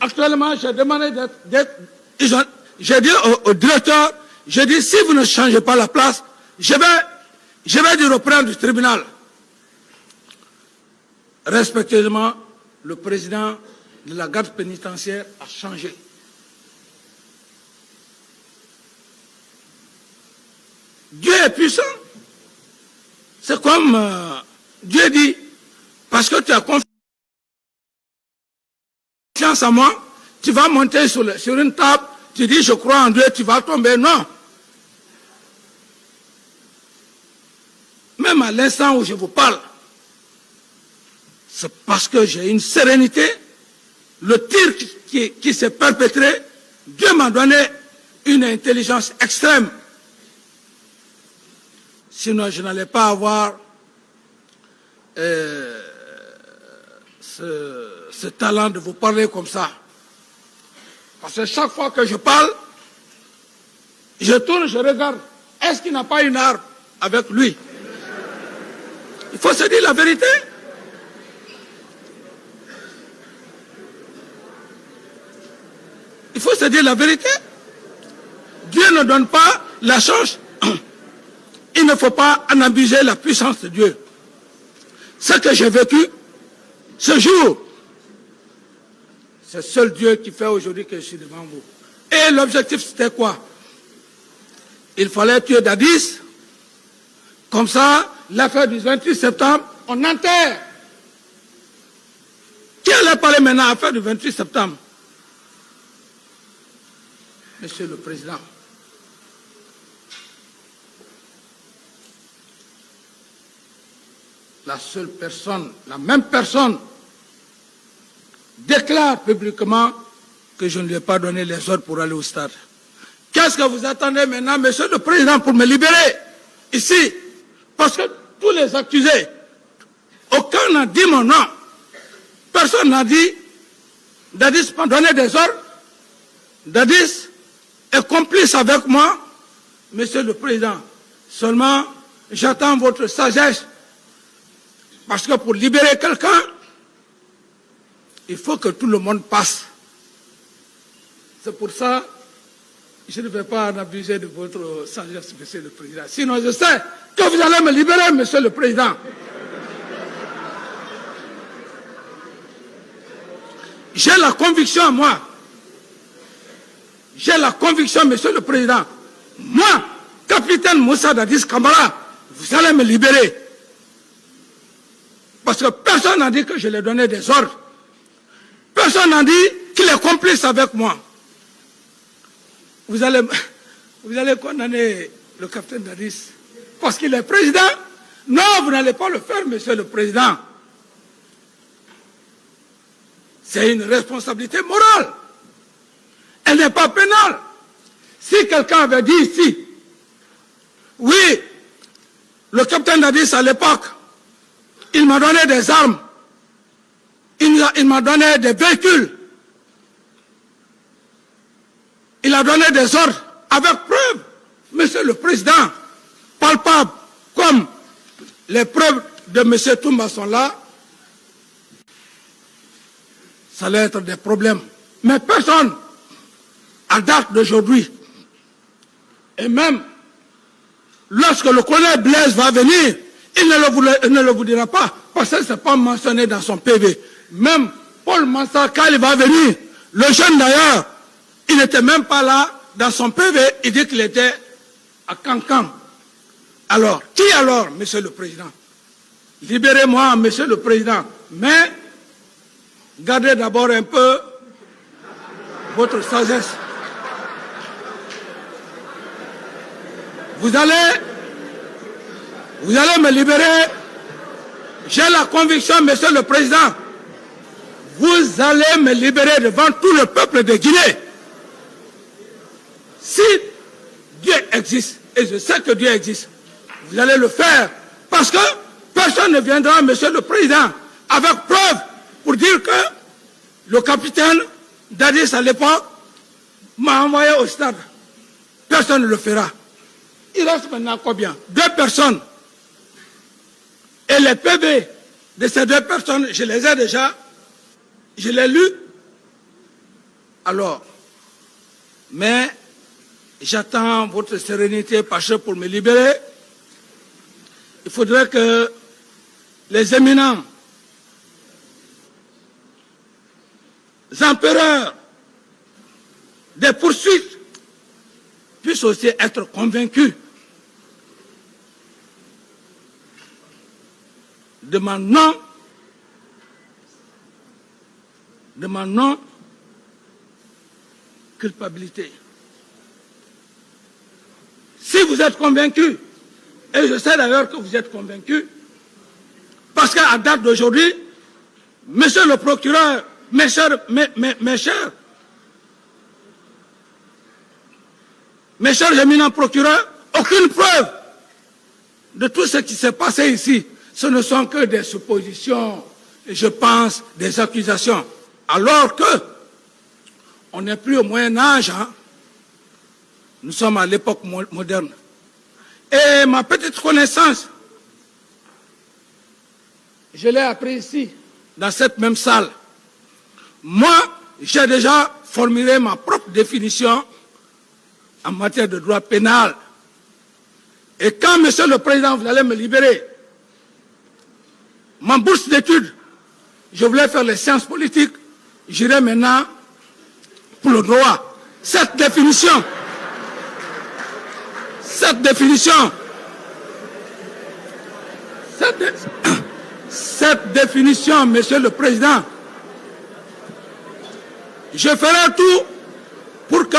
Actuellement, j'ai demandé d'être... J'ai dit au directeur, j'ai dit, si vous ne changez pas la place, je vais dire au président du tribunal. Respectueusement, le président de la garde pénitentiaire a changé. Dieu est puissant. C'est comme Dieu dit, parce que tu as confiance en moi, tu vas monter sur une table, tu dis je crois en Dieu, tu vas tomber. Non. Même à l'instant où je vous parle, c'est parce que j'ai une sérénité. Le tir qui s'est perpétré, Dieu m'a donné une intelligence extrême. Sinon, je n'allais pas avoir ce talent de vous parler comme ça. Parce que chaque fois que je parle, je tourne, je regarde. Est-ce qu'il n'a pas une arme avec lui? Il faut se dire la vérité. Il faut se dire la vérité. Dieu ne donne pas la chance. Il ne faut pas en abuser la puissance de Dieu. Ce que j'ai vécu, ce jour, c'est seul Dieu qui fait aujourd'hui que je suis devant vous. Et l'objectif, c'était quoi? Il fallait tuer Dadis. Comme ça, l'affaire du 28 septembre, on enterre. Qui allait parler maintenant à l'affaire du 28 septembre? Monsieur le Président. La seule personne, la même personne, déclare publiquement que je ne lui ai pas donné les ordres pour aller au stade. Qu'est-ce que vous attendez maintenant, Monsieur le Président, pour me libérer ici? Parce que tous les accusés, aucun n'a dit mon nom. Personne n'a dit Dadis m'a donné des ordres. Dadis est complice avec moi. Monsieur le Président. Seulement, j'attends votre sagesse. Parce que pour libérer quelqu'un, il faut que tout le monde passe. C'est pour ça que je ne vais pas en abuser de votre sagesse, Monsieur le Président. Sinon, je sais que vous allez me libérer, Monsieur le Président. J'ai la conviction, moi. J'ai la conviction, Monsieur le Président. Moi, capitaine Moussa Dadis Kamara, vous allez me libérer. Parce que personne n'a dit que je lui ai donné des ordres. Personne n'a dit qu'il est complice avec moi. Vous allez condamner le capitaine Dadis parce qu'il est président? Non, vous n'allez pas le faire, Monsieur le Président. C'est une responsabilité morale. Elle n'est pas pénale. Si quelqu'un avait dit ici, oui, le capitaine Dadis à l'époque, il m'a donné des armes, il m'a donné des véhicules, il a donné des ordres avec preuve, Monsieur le Président, palpable, comme les preuves de M. Toumba sont là, ça allait être des problèmes. Mais personne, à date d'aujourd'hui, et même lorsque le colonel Blaise va venir, il ne le vous dira pas, parce que ce n'est pas mentionné dans son PV. Même Paul Mansa, quand il va venir, le jeune d'ailleurs, il n'était même pas là dans son PV, il dit qu'il était à Cancan. Alors, qui alors, Monsieur le Président? Libérez-moi, Monsieur le Président, mais gardez d'abord un peu votre sagesse. Vous allez me libérer. J'ai la conviction, Monsieur le Président, vous allez me libérer devant tout le peuple de Guinée. Si Dieu existe, et je sais que Dieu existe, vous allez le faire. Parce que personne ne viendra, Monsieur le Président, avec preuve pour dire que le capitaine Dadis à l'époque m'a envoyé au stade. Personne ne le fera. Il reste maintenant combien? 2 personnes. Et les PV de ces 2 personnes, je les ai déjà, je les lus. Alors, mais j'attends votre sérénité, Pacha, pour me libérer. Il faudrait que les éminents empereurs des poursuites puissent aussi être convaincus de ma non-culpabilité. Si vous êtes convaincus, et je sais d'ailleurs que vous êtes convaincus, parce qu'à date d'aujourd'hui, Monsieur le procureur, mes chers éminents procureurs, aucune preuve de tout ce qui s'est passé ici. Ce ne sont que des suppositions, je pense, des accusations. Alors que on n'est plus au Moyen-Âge, hein? Nous sommes à l'époque moderne. Et ma petite connaissance, je l'ai appris ici, dans cette même salle. Moi, j'ai déjà formulé ma propre définition en matière de droit pénal. Et quand, Monsieur le Président, vous allez me libérer, ma bourse d'études, je voulais faire les sciences politiques, j'irai maintenant pour le droit. Cette définition, Monsieur le Président, je ferai tout pour que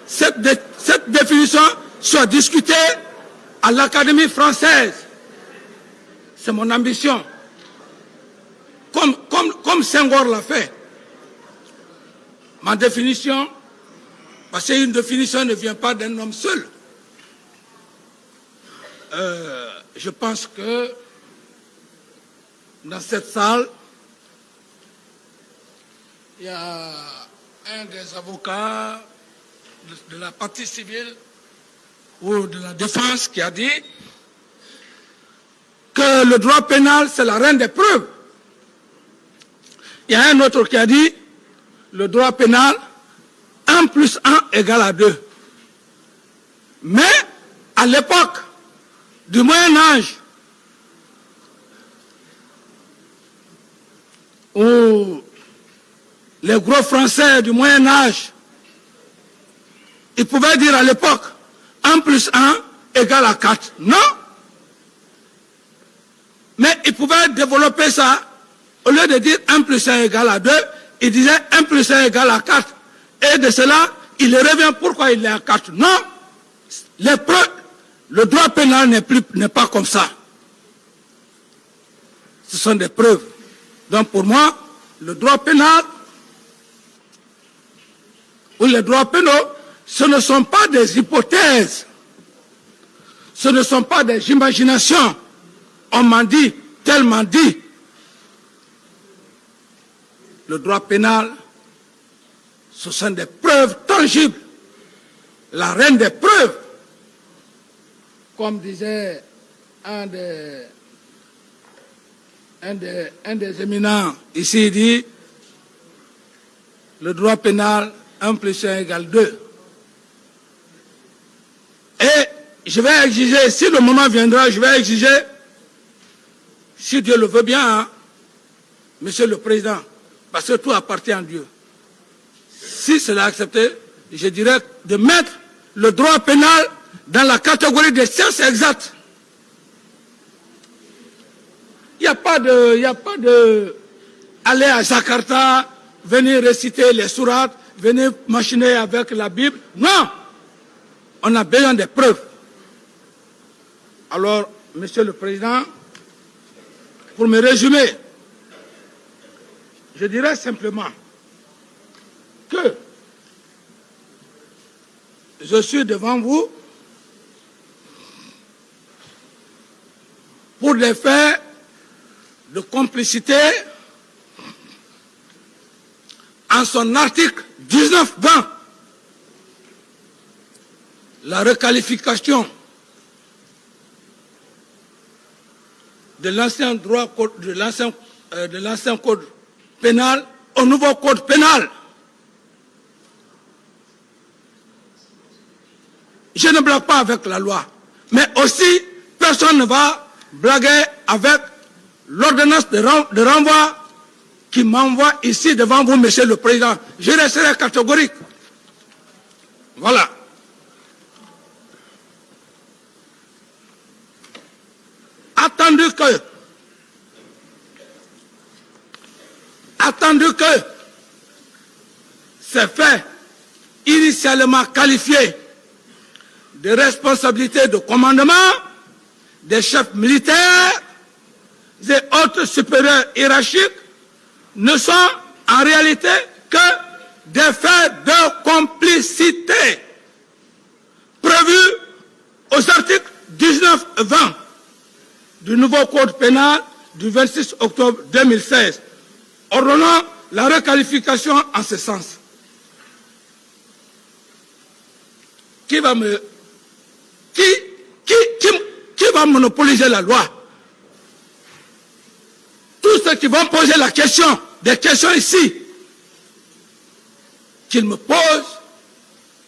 cette définition soit discutée à l'Académie française. C'est mon ambition. Comme Senghor l'a fait. Ma définition, parce qu'une définition ne vient pas d'un homme seul. Je pense que dans cette salle, il y a un des avocats de la partie civile ou de la défense qui a dit que le droit pénal, c'est la reine des preuves. Il y a un autre qui a dit le droit pénal, 1 plus 1 égale 2. Mais à l'époque du Moyen-Âge, où les gros Français du Moyen-Âge, ils pouvaient dire à l'époque 1 plus 1 égale 4. Non. Mais ils pouvaient développer ça. Au lieu de dire 1 plus 1 égale 2, ils disaient 1 plus 1 égale 4. Et de cela, il revient pourquoi il est à 4. Non. Le droit pénal n'est pas comme ça. Ce sont des preuves. Donc pour moi, le droit pénal ou les droits pénaux, ce ne sont pas des hypothèses. Ce ne sont pas des imaginations. On m'en dit, tellement dit. Le droit pénal, ce sont des preuves tangibles. La reine des preuves. Comme disait un des éminents ici, il dit, le droit pénal, 1 plus 1 égale 2. Et je vais exiger, si le moment viendra, je vais exiger, si Dieu le veut bien, hein, Monsieur le Président, parce que tout appartient à Dieu. Si cela est accepté, je dirais de mettre le droit pénal dans la catégorie des sciences exactes. Il n'y a pas de aller à Jakarta, venir réciter les sourates, venir machiner avec la Bible. Non! On a besoin de preuves. Alors, Monsieur le Président, pour me résumer, je dirais simplement que je suis devant vous pour des faits de complicité en son article 19-20. La requalification de l'ancien droit de l'ancien code pénal au nouveau code pénal. Je ne blague pas avec la loi, mais aussi personne ne va blaguer avec l'ordonnance de renvoi qui m'envoie ici devant vous, Monsieur le Président. Je resterai catégorique. Voilà. Attendu que ces faits initialement qualifiés de responsabilité de commandement des chefs militaires et autres supérieurs hiérarchiques ne sont en réalité que des faits de complicité prévus aux articles 19-20 du nouveau code pénal du 26 octobre 2016, ordonnant la requalification en ce sens. Qui va monopoliser la loi? Tous ceux qui vont poser la question, des questions ici, qu'ils me posent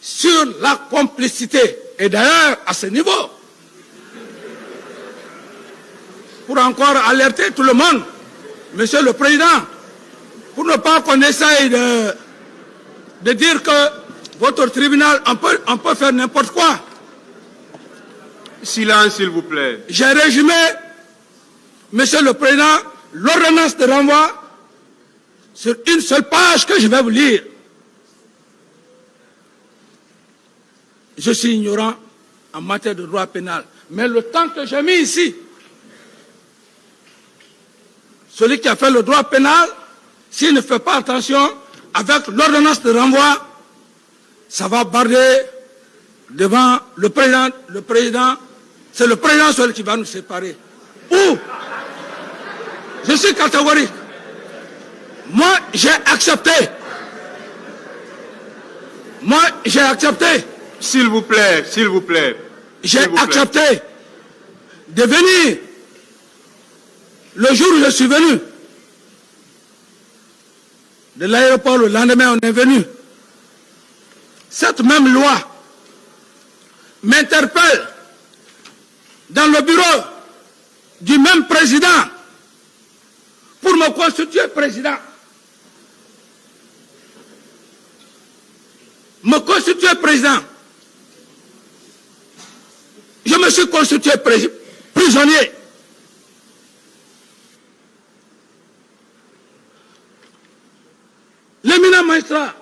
sur la complicité. Et d'ailleurs, à ce niveau, pour encore alerter tout le monde, Monsieur le Président, pour ne pas qu'on essaye de dire que votre tribunal, on peut faire n'importe quoi.
Silence, s'il vous plaît.
J'ai résumé, Monsieur le Président, l'ordonnance de renvoi sur une seule page que je vais vous lire. Je suis ignorant en matière de droit pénal. Mais le temps que j'ai mis ici, celui qui a fait le droit pénal, s'il ne fait pas attention, avec l'ordonnance de renvoi, ça va barder devant le président. C'est le président seul qui va nous séparer. Ou, je suis catégorique. Moi, j'ai accepté.
S'il vous plaît, s'il vous plaît.
j'ai accepté de venir le jour où je suis venu. De l'aéroport, le lendemain, on est venu. Cette même loi m'interpelle dans le bureau du même président pour me constituer président. Me constituer président. Je me suis constitué prisonnier. L'éminent magistrat,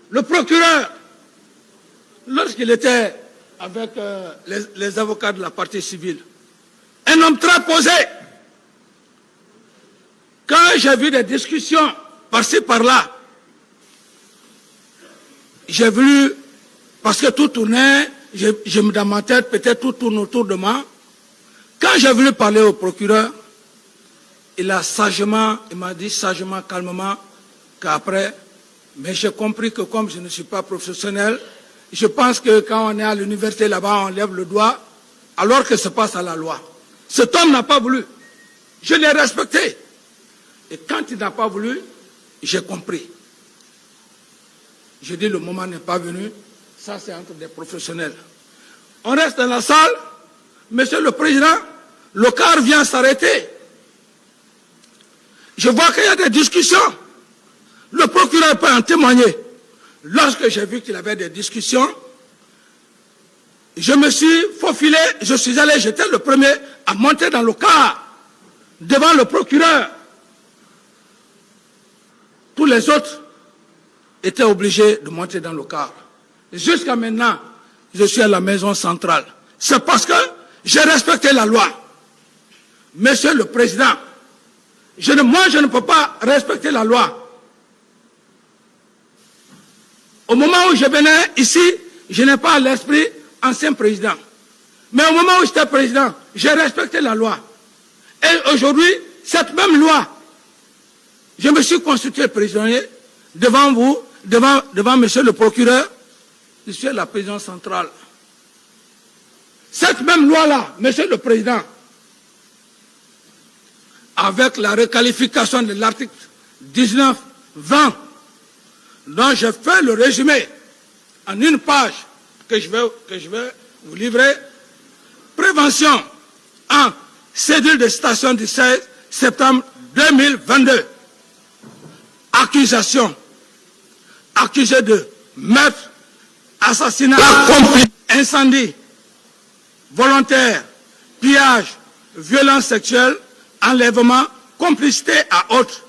le procureur, lorsqu'il était avec les avocats de la partie civile, un homme très posé, quand j'ai vu des discussions par-ci par-là, j'ai voulu, parce que tout tournait, dans ma tête, peut-être tout tourne autour de moi. Quand j'ai voulu parler au procureur, il m'a dit sagement, calmement, qu'après, mais j'ai compris que comme je ne suis pas professionnel, je pense que quand on est à l'université là-bas, on lève le doigt, alors que se passe à la loi. Cet homme n'a pas voulu. Je l'ai respecté. Et quand il n'a pas voulu, j'ai compris. Je dis le moment n'est pas venu, ça c'est entre des professionnels. On reste dans la salle, Monsieur le Président, le car vient s'arrêter. Je vois qu'il y a des discussions. Le procureur peut en témoigner. Lorsque j'ai vu qu'il y avait des discussions, je me suis faufilé, je suis allé, j'étais le premier à monter dans le car, devant le procureur. Tous les autres étaient obligés de monter dans le car. Jusqu'à maintenant, je suis à la maison centrale. C'est parce que j'ai respecté la loi. Monsieur le Président, moi je ne peux pas respecter la loi. Au moment où je venais ici, je n'ai pas à l'esprit ancien président. Mais au moment où j'étais président, j'ai respecté la loi. Et aujourd'hui, cette même loi, je me suis constitué prisonnier devant vous, devant monsieur le procureur, je suis à la prison centrale. Cette même loi-là, monsieur le président, avec la requalification de l'article 19, 20, dont je fais le résumé en une page que je vais vous livrer. Prévention en cédule de station du 16 septembre 2022. Accusation. Accusé de meurtre, assassinat, incendie, volontaire, pillage, violence sexuelle, enlèvement, complicité à autres.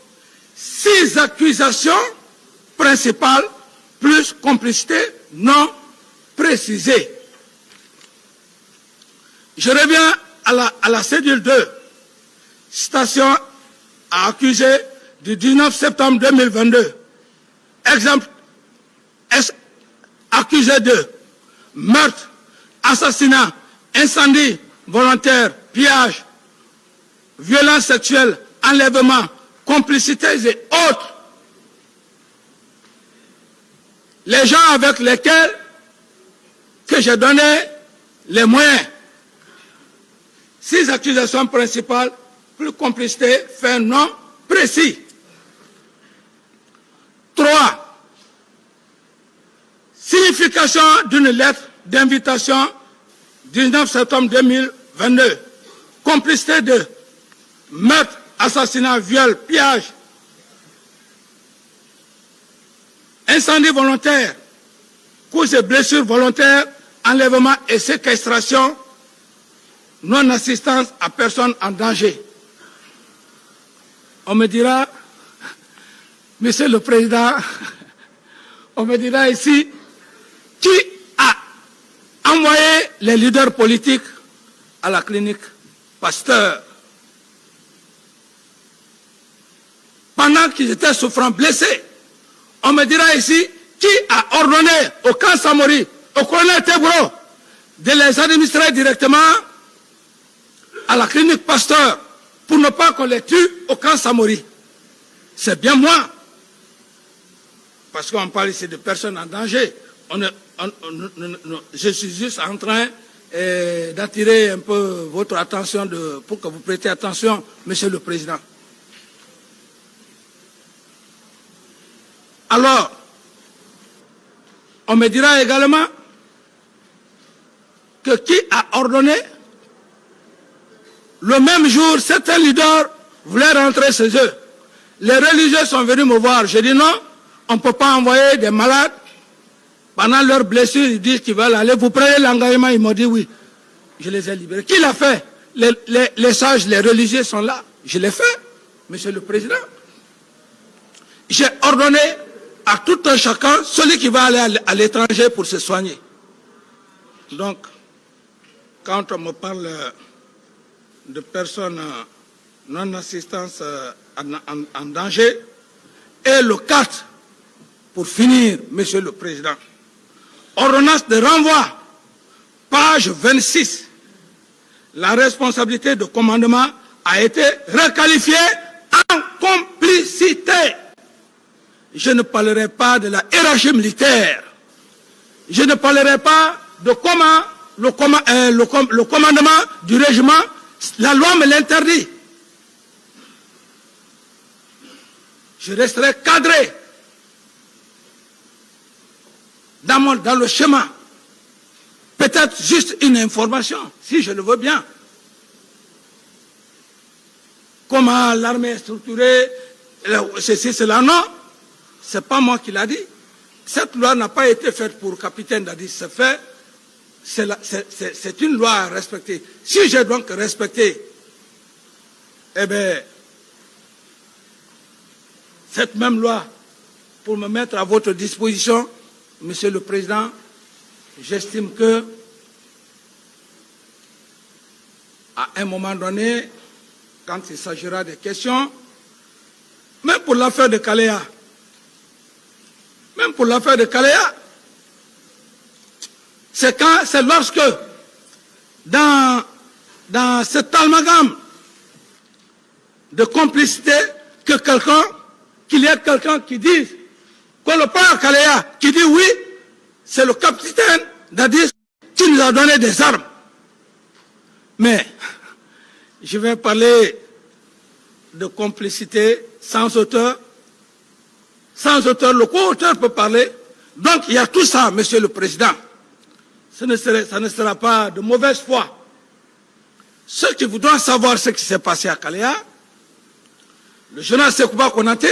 6 accusations principale plus complicité non précisée. Je reviens à la cédule 2. Station à accusé du 19 septembre 2022. Exemple, accusé de meurtre, assassinat, incendie volontaire, pillage, violence sexuelle, enlèvement, complicité et autres. Les gens avec lesquels que j'ai donné les moyens. 6 accusations principales, plus complicité, fait non précis. 3. Signification d'une lettre d'invitation 19 septembre 2022. Complicité de meurtre, assassinat, viol, pillage, incendie volontaire, coups et blessures volontaires, enlèvement et séquestration, non-assistance à personne en danger. On me dira, Monsieur le Président, on me dira ici, qui a envoyé les leaders politiques à la clinique Pasteur pendant qu'ils étaient souffrants, blessés? On me dira ici, qui a ordonné au camp Samori, au colonel Tebro, de les administrer directement à la clinique Pasteur pour ne pas qu'on les tue au camp Samori? C'est bien moi. Parce qu'on parle ici de personnes en danger. Je suis juste en train d'attirer un peu votre attention, pour que vous prêtiez attention, Monsieur le Président. Alors, on me dira également que qui a ordonné, le même jour, certains leaders voulaient rentrer chez eux. Les religieux sont venus me voir. J'ai dit non, on ne peut pas envoyer des malades. Pendant leurs blessures, ils disent qu'ils veulent aller. Vous prenez l'engagement, ils m'ont dit oui. Je les ai libérés. Qui l'a fait? Les sages, les religieux sont là. Je l'ai fait, Monsieur le Président. J'ai ordonné à tout un chacun, celui qui va aller à l'étranger pour se soigner. Donc, quand on me parle de personnes non-assistance en danger, et le 4, pour finir, Monsieur le Président, ordonnance de renvoi, page 26, la responsabilité de commandement a été requalifiée en complicité. Je ne parlerai pas de la hiérarchie militaire. Je ne parlerai pas de comment le commandement du régiment, la loi me l'interdit. Je resterai cadré dans le schéma. Peut-être juste une information, si je le veux bien. Comment l'armée est structurée, ceci, cela, non. Ce n'est pas moi qui l'a dit. Cette loi n'a pas été faite pour le capitaine Dadis. C'est une loi à respecter. Si j'ai donc respecté, eh bien, cette même loi, pour me mettre à votre disposition, Monsieur le Président, j'estime que, à un moment donné, quand il s'agira des questions, même pour l'affaire de Kaléa, c'est lorsque, dans cet amalgame de complicité, qu'il y ait quelqu'un qui dise, que le père Kaléa, qui dit oui, c'est le capitaine Dadis qui nous a donné des armes. Mais, je vais parler de complicité sans auteur. Sans auteur, le co-auteur peut parler. Donc, il y a tout ça, Monsieur le Président. Ça ne sera pas de mauvaise foi. Ceux qui voudront savoir ce qui s'est passé à Kaléa, le général Sekouba Konaté,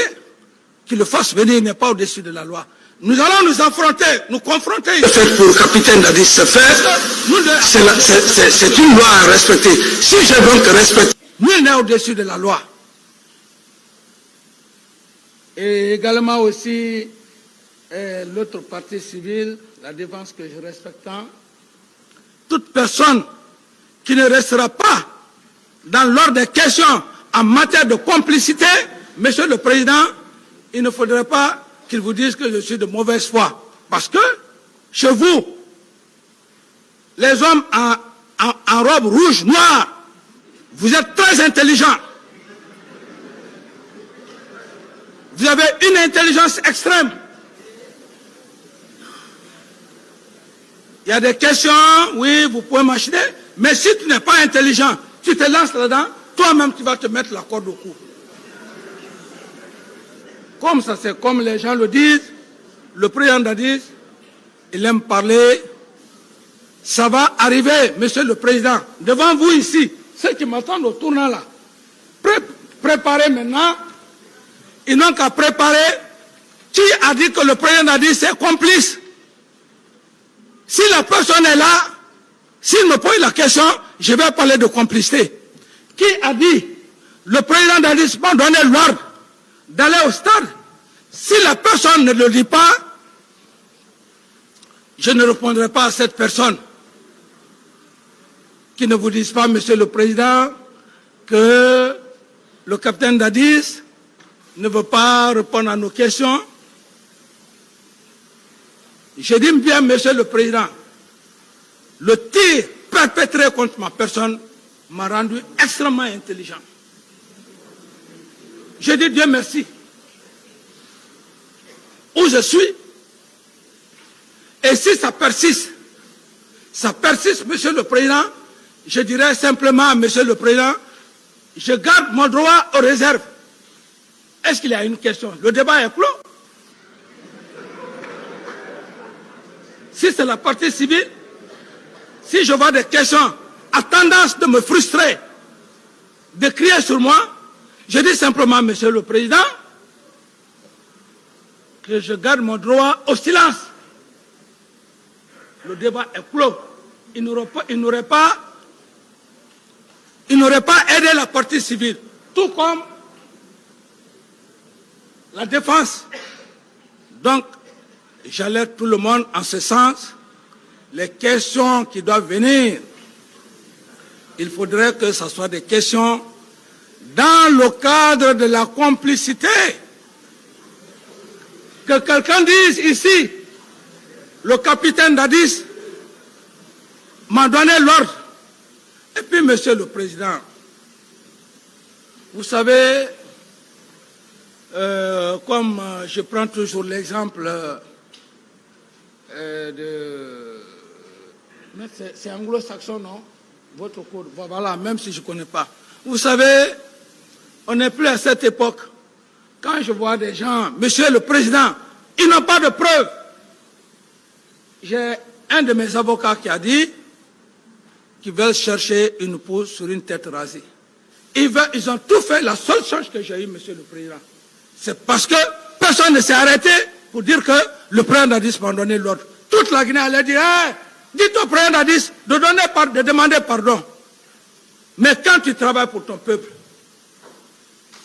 qu'il le fasse venir, n'est pas au-dessus de la loi. Nous allons nous affronter, nous confronter. C'est pour le capitaine Dadis se faire. C'est une loi à respecter. Si je veux que respecter, nul n'est au-dessus de la loi. Et également aussi l'autre partie civile, la défense que je respecte tant. Toute personne qui ne restera pas dans l'ordre des questions en matière de complicité, Monsieur le Président, il ne faudrait pas qu'il vous dise que je suis de mauvaise foi. Parce que, chez vous, les hommes en robe rouge, noire, vous êtes très intelligents. Vous avez une intelligence extrême. Il y a des questions, oui, vous pouvez machiner, mais si tu n'es pas intelligent, tu te lances là-dedans, toi-même tu vas te mettre la corde au cou. Comme ça, c'est comme les gens le disent, le président Dadis, il aime parler, ça va arriver, Monsieur le Président, devant vous ici, ceux qui m'attendent au tournant là, préparez maintenant, ils n'ont qu'à préparer. Qui a dit que le président Dadis est complice? Si la personne est là, s'il me pose la question, je vais parler de complicité. Qui a dit le président Dadis m'a donné l'ordre d'aller au stade? Si la personne ne le dit pas, je ne répondrai pas à cette personne. Qui ne vous dise pas, Monsieur le Président, que le capitaine Dadis ne veut pas répondre à nos questions. Je dis bien, Monsieur le Président, le tir perpétré contre ma personne m'a rendu extrêmement intelligent. Je dis Dieu merci. Où je suis, et si ça persiste, ça persiste, Monsieur le Président, je dirais simplement, Monsieur le Président, je garde mon droit aux réserves. Est-ce qu'il y a une question? Le débat est clos. Si c'est la partie civile, si je vois des questions à tendance de me frustrer, de crier sur moi, je dis simplement, Monsieur le Président, que je garde mon droit au silence. Le débat est clos. Il n'aurait pas aidé la partie civile, tout comme la défense. Donc, j'alerte tout le monde en ce sens. Les questions qui doivent venir, il faudrait que ce soit des questions dans le cadre de la complicité. Que quelqu'un dise ici, le capitaine Dadis m'a donné l'ordre. Et puis, Monsieur le Président, vous savez, comme je prends toujours l'exemple mais c'est anglo-saxon, non? Votre cours, voilà, même si je ne connais pas. Vous savez, on n'est plus à cette époque. Quand je vois des gens, Monsieur le Président, ils n'ont pas de preuves. J'ai un de mes avocats qui a dit qu'ils veulent chercher une pousse sur une tête rasée. Ils ont tout fait. La seule chose que j'ai eue, Monsieur le Président, c'est parce que personne ne s'est arrêté pour dire que le président Dadis m'a donné l'ordre. Toute la Guinée allait dire, hey, dites au président Dadis de demander pardon. Mais quand tu travailles pour ton peuple,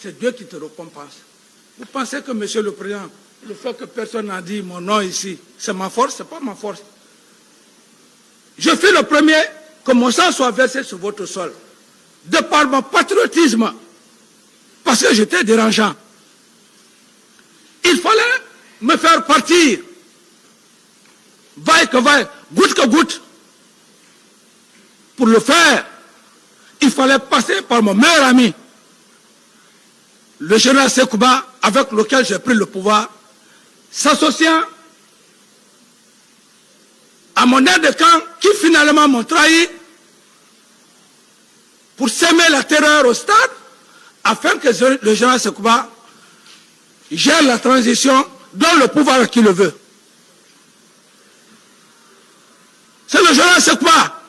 c'est Dieu qui te récompense. Vous pensez que, Monsieur le Président, le fait que personne n'a dit mon nom ici, c'est ma force? Ce n'est pas ma force. Je fais le premier que mon sang soit versé sur votre sol. De par mon patriotisme, parce que j'étais dérangeant. Il fallait me faire partir, vaille que vaille, goutte que goutte. Pour le faire, il fallait passer par mon meilleur ami, le général Sekouba, avec lequel j'ai pris le pouvoir, s'associant à mon aide de camp qui finalement m'ont trahi pour semer la terreur au stade afin que le général Sekouba gère la transition dans le pouvoir qu'il le veut. C'est le général Sekouba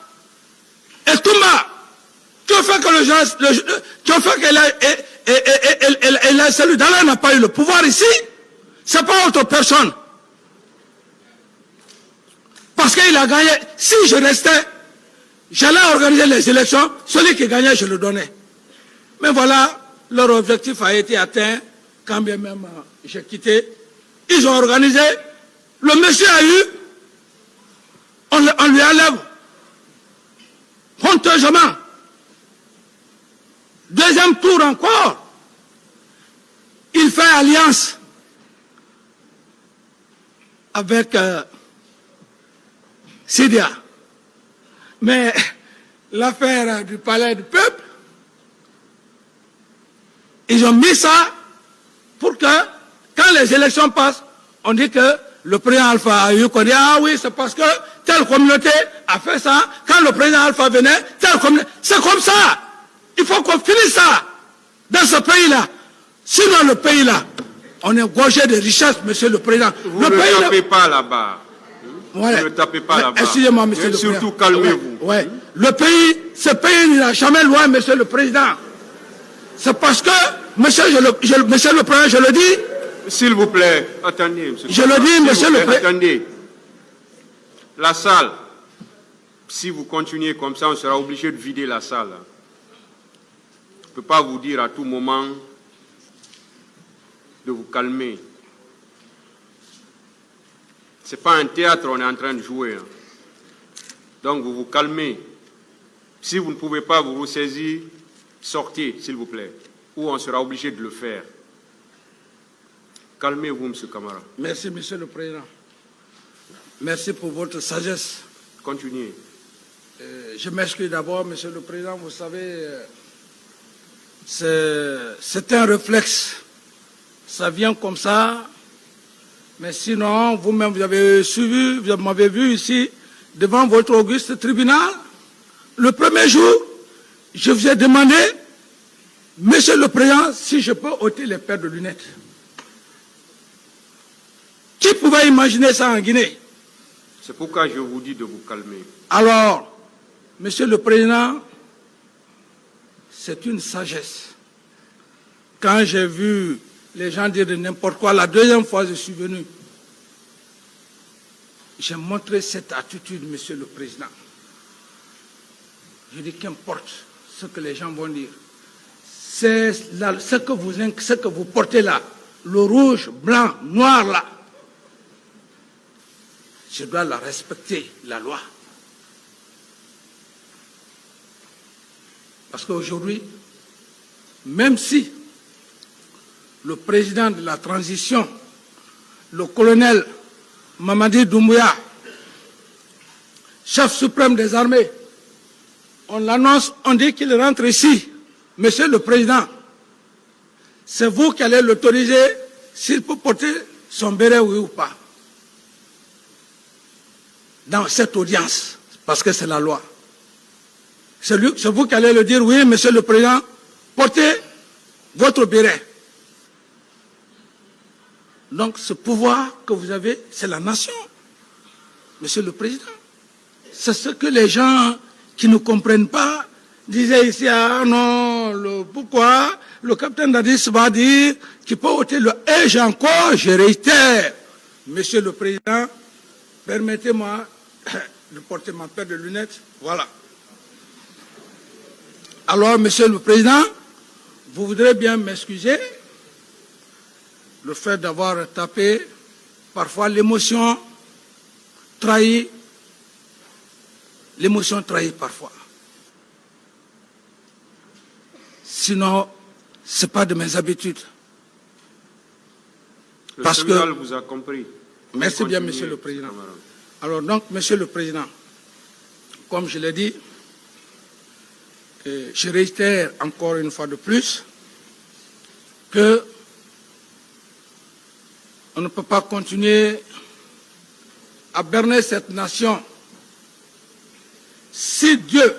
et Toumba qui ont fait que le général, qui ont fait que celui d'Allah n'a pas eu le pouvoir ici. C'est pas autre personne. Parce qu'il a gagné. Si je restais, j'allais organiser les élections. Celui qui gagnait, je le donnais. Mais voilà, leur objectif a été atteint. Quand bien même j'ai quitté. Ils ont organisé. Le monsieur a eu. On lui enlève. Honteusement. Deuxième tour encore. Il fait alliance avec Sidia. Mais l'affaire du palais du peuple, ils ont mis ça pour que, quand les élections passent, on dit que le président Alpha a eu qu'on dit, ah oui, c'est parce que telle communauté a fait ça. Quand le président Alpha venait, telle communauté. C'est comme ça. Il faut qu'on finisse ça dans ce pays-là. Sinon, le pays-là, on est gorgé de richesses, Monsieur le Président.
Vous ne tapez pas là-bas.
Ouais.
Vous ne tapez pas là-bas.
Excusez-moi, Monsieur le Président.
Surtout, calmez-vous.
Ouais. Le pays, ce pays n'ira jamais loin, Monsieur le Président. C'est parce que, Monsieur le Président, je le dis.
S'il vous plaît, attendez, Monsieur.
Je le dis, Monsieur le Président.
Attendez. La salle, si vous continuez comme ça, on sera obligé de vider la salle. Je ne peux pas vous dire à tout moment de vous calmer. Ce n'est pas un théâtre, on est en train de jouer. Donc vous vous calmez. Si vous ne pouvez pas vous ressaisir, sortez, s'il vous plaît. Ou on sera obligé de le faire. Calmez-vous, M. Camara.
Merci, Monsieur le Président. Merci pour votre sagesse.
Continuez.
Je m'excuse d'abord, Monsieur le Président. Vous savez, c'est un réflexe. Ça vient comme ça. Mais sinon, vous-même, vous avez suivi, vous m'avez vu ici. devant votre auguste tribunal, le premier jour, je vous ai demandé, Monsieur le Président, si je peux ôter les paires de lunettes. Qui pouvait imaginer ça en Guinée?
C'est pourquoi je vous dis de vous calmer.
Alors, Monsieur le Président, c'est une sagesse. Quand j'ai vu les gens dire de n'importe quoi, la deuxième fois je suis venu, j'ai montré cette attitude, Monsieur le Président. Je dis qu'importe ce que les gens vont dire. C'est ce que vous portez là, le rouge, blanc, noir là. Je dois la respecter, la loi. Parce qu'aujourd'hui, même si le président de la transition, le colonel Mamadi Doumbouya, chef suprême des armées, on l'annonce, on dit qu'il rentre ici. Monsieur le Président, c'est vous qui allez l'autoriser s'il peut porter son béret, oui ou pas. Dans cette audience, parce que c'est la loi. C'est vous qui allez le dire, oui, Monsieur le Président, portez votre béret. Donc ce pouvoir que vous avez, c'est la nation, Monsieur le Président. C'est ce que les gens qui ne comprennent pas disaient ici, ah non, pourquoi le capitaine Dadis va dire qu'il peut ôter le... Et je réitère, Monsieur le Président, permettez-moi de porter ma paire de lunettes, voilà. Alors, Monsieur le Président, vous voudrez bien m'excuser le fait d'avoir tapé, parfois l'émotion trahit parfois. Sinon, ce n'est pas de mes habitudes.
Le tribunal vous a compris.
Merci bien, Monsieur le Président. Alors donc, Monsieur le Président, comme je l'ai dit, je réitère encore une fois de plus que on ne peut pas continuer à berner cette nation. Si Dieu,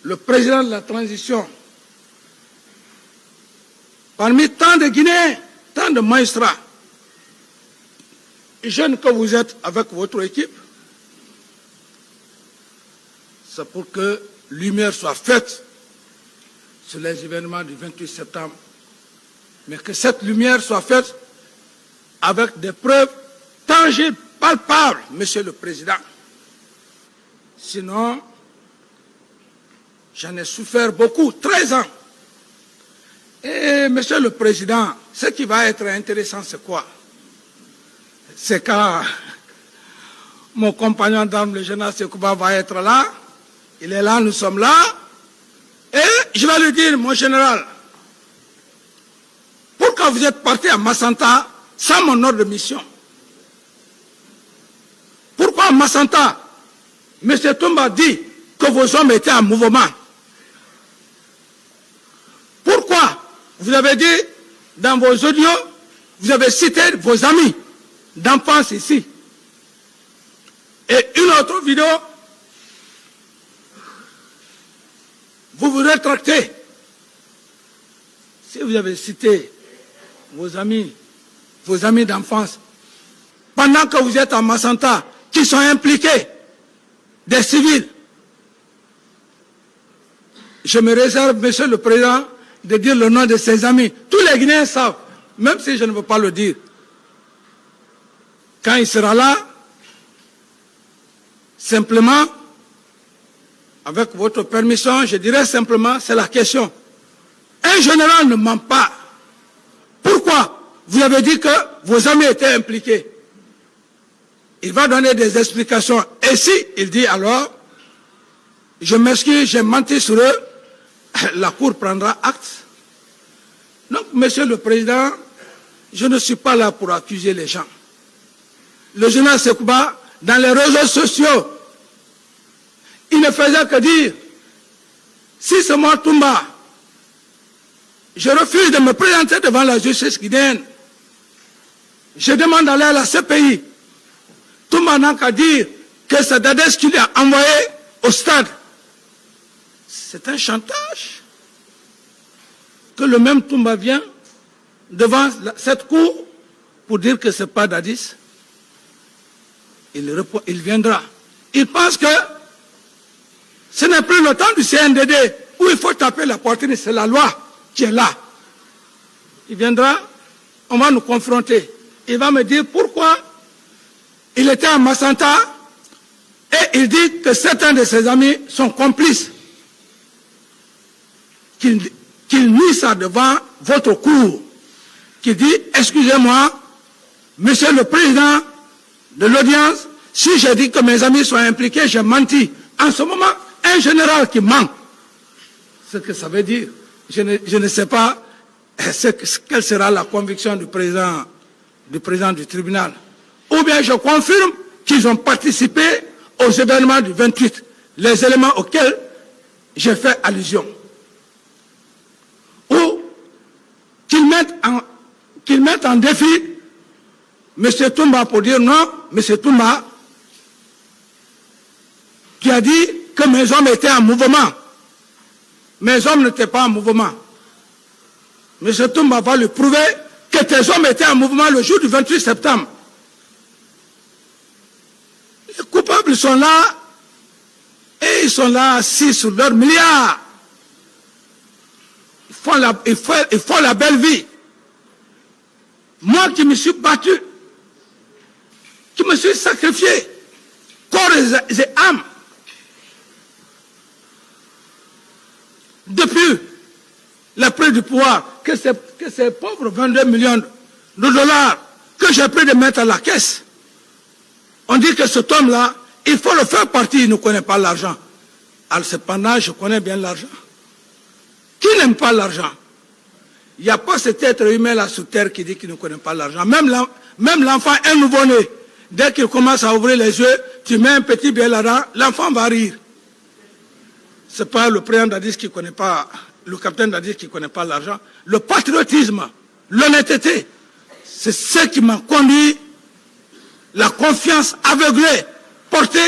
le président de la transition, parmi tant de Guinéens, tant de magistrats, jeunes que vous êtes avec votre équipe, c'est pour que lumière soit faite sur les événements du 28 septembre. Mais que cette lumière soit faite avec des preuves tangibles, palpables, Monsieur le Président. Sinon, j'en ai souffert beaucoup, 13 ans. Et Monsieur le Président, ce qui va être intéressant, c'est quoi? C'est quand mon compagnon d'armes, le général Sekouba, va être là. Il est là, nous sommes là. Et je vais lui dire, mon général, pourquoi vous êtes parti à Massanta sans mon ordre de mission? Pourquoi à Massanta, M. Toumba dit que vos hommes étaient en mouvement? Pourquoi vous avez dit dans vos audios, vous avez cité vos amis d'enfance ici? Et une autre vidéo, vous vous rétractez. Si vous avez cité vos amis d'enfance, pendant que vous êtes à Massanta, qui sont impliqués, des civils, je me réserve, Monsieur le Président, de dire le nom de ses amis. Tous les Guinéens savent, même si je ne veux pas le dire. Quand il sera là, simplement, avec votre permission, je dirais simplement, c'est la question. Un général ne ment pas. Pourquoi vous avez dit que vos amis étaient impliqués? Il va donner des explications. Et si il dit alors, je m'excuse, j'ai menti sur eux, la Cour prendra acte. Donc, Monsieur le Président, je ne suis pas là pour accuser les gens. Le général Sekouba, dans les réseaux sociaux, il ne faisait que dire, si c'est moi Toumba, je refuse de me présenter devant la justice guinéenne. Je demande d'aller à la CPI. Toumba n'a qu'à dire que c'est Dadès qui lui a envoyé au stade. C'est un chantage. Que le même Toumba vient devant cette cour pour dire que ce n'est pas Dadis. Il viendra. Il pense que ce n'est plus le temps du CNDD où il faut taper la poitrine, c'est la loi qui est là. Il viendra, on va nous confronter. Il va me dire pourquoi il était à Massanta et il dit que certains de ses amis sont complices. Qu'il nie ça devant votre cour. Qu'il dit, excusez-moi, monsieur le président de l'audience, si j'ai dit que mes amis sont impliqués, j'ai menti. En ce moment, un général qui ment. Ce que ça veut dire, je ne sais pas quelle sera la conviction du président du tribunal. Ou bien je confirme qu'ils ont participé aux événements du 28, les éléments auxquels j'ai fait allusion. Ou qu'ils mettent en défi M. Toumba pour dire non, M. Toumba qui a dit que mes hommes étaient en mouvement. Mes hommes n'étaient pas en mouvement. M. Toumba va lui prouver que tes hommes étaient en mouvement le jour du 28 septembre. Les coupables sont là et ils sont là assis sur leurs milliards. Ils font la belle vie. Moi qui me suis battu, qui me suis sacrifié, corps et âme, depuis la prise du pouvoir, que ces pauvres 22 millions de dollars que j'ai pris de mettre à la caisse, on dit que cet homme-là, il faut le faire partie, il ne connaît pas l'argent. Alors cependant, je connais bien l'argent. Qui n'aime pas l'argent? Il n'y a pas cet être humain-là sous terre qui dit qu'il ne connaît pas l'argent. Même l'enfant, un nouveau-né, dès qu'il commence à ouvrir les yeux, tu mets un petit billet là-dedans, l'enfant va rire. Ce n'est pas le président Dadis qui ne connaît pas, le capitaine Dadis qui ne connaît pas l'argent. Le patriotisme, l'honnêteté, c'est ce qui m'a conduit, la confiance aveuglée portée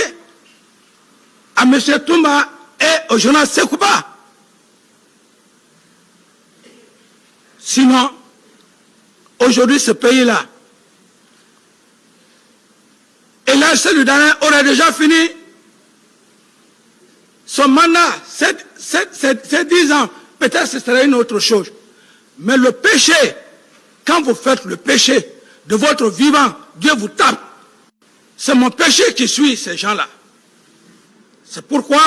à M. Toumba et au journal Sekouba. Sinon, aujourd'hui, ce pays-là, et là, celui d'Alain aurait déjà fini son mandat, c'est 10 ans. Peut-être ce serait une autre chose. Mais le péché, quand vous faites le péché de votre vivant, Dieu vous tape. C'est mon péché qui suit ces gens-là. C'est pourquoi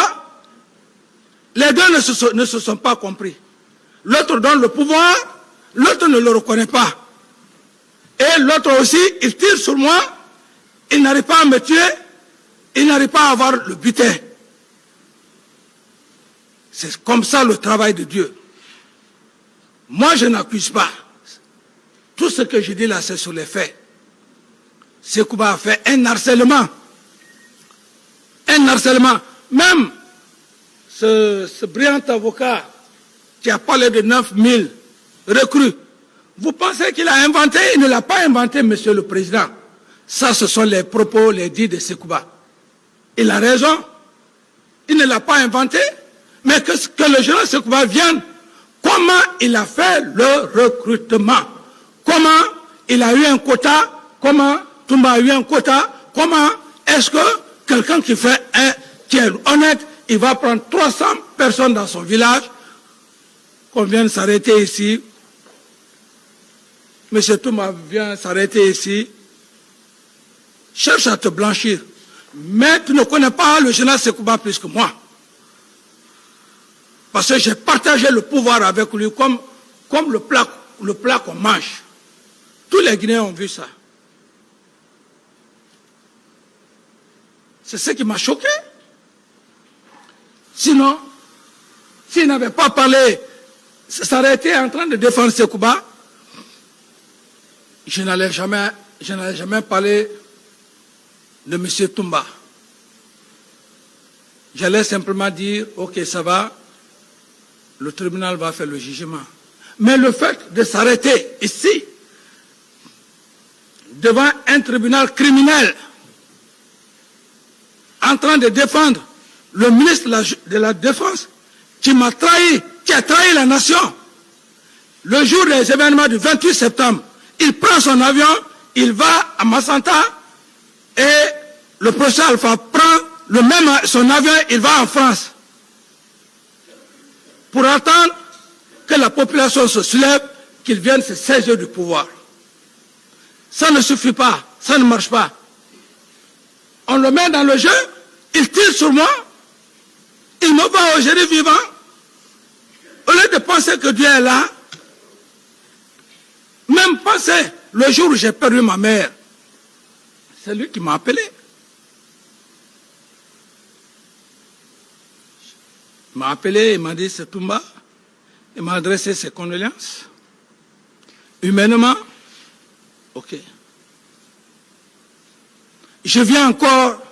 les deux ne se sont pas compris. L'autre donne le pouvoir, l'autre ne le reconnaît pas. Et l'autre aussi, il tire sur moi, il n'arrive pas à me tuer, il n'arrive pas à avoir le butin. C'est comme ça le travail de Dieu. Moi, je n'accuse pas. Tout ce que je dis là, c'est sur les faits. Sekouba a fait un harcèlement. Un harcèlement. Même ce brillant avocat qui a parlé de 9000 recrues, vous pensez qu'il a inventé? Il ne l'a pas inventé, monsieur le président. Ça, ce sont les propos, les dits de Sekouba. Il a raison. Il ne l'a pas inventé. Mais que le général Sekouba vienne, comment il a fait le recrutement? Comment il a eu un quota? Comment Toumba a eu un quota? Comment est-ce que quelqu'un qui est honnête, il va prendre 300 personnes dans son village, qu'on vienne s'arrêter ici, M. Toumba vient s'arrêter ici, cherche à te blanchir. Mais tu ne connais pas le général Sekouba plus que moi. Parce que j'ai partagé le pouvoir avec lui comme le plat qu'on mange. Tous les Guinéens ont vu ça. C'est ce qui m'a choqué. Sinon, s'il n'avait pas parlé, s'arrêter en train de défendre Sekouba, je n'allais jamais parler de M. Toumba. J'allais simplement dire, ok, ça va, le tribunal va faire le jugement. Mais le fait de s'arrêter ici, devant un tribunal criminel, en train de défendre le ministre de la Défense qui m'a trahi, qui a trahi la nation. Le jour des événements du 28 septembre, il prend son avion, il va à Massanta et le professeur Alpha prend son avion, il va en France pour attendre que la population se soulève, qu'il vienne se saisir du pouvoir. Ça ne suffit pas, ça ne marche pas. On le met dans le jeu, il tire sur moi, il me va au génie vivant. Au lieu de penser que Dieu est là, même penser le jour où j'ai perdu ma mère, c'est lui qui m'a appelé. Il m'a appelé, il m'a dit c'est Toumba, il m'a adressé ses condoléances. Humainement, ok. Je viens encore,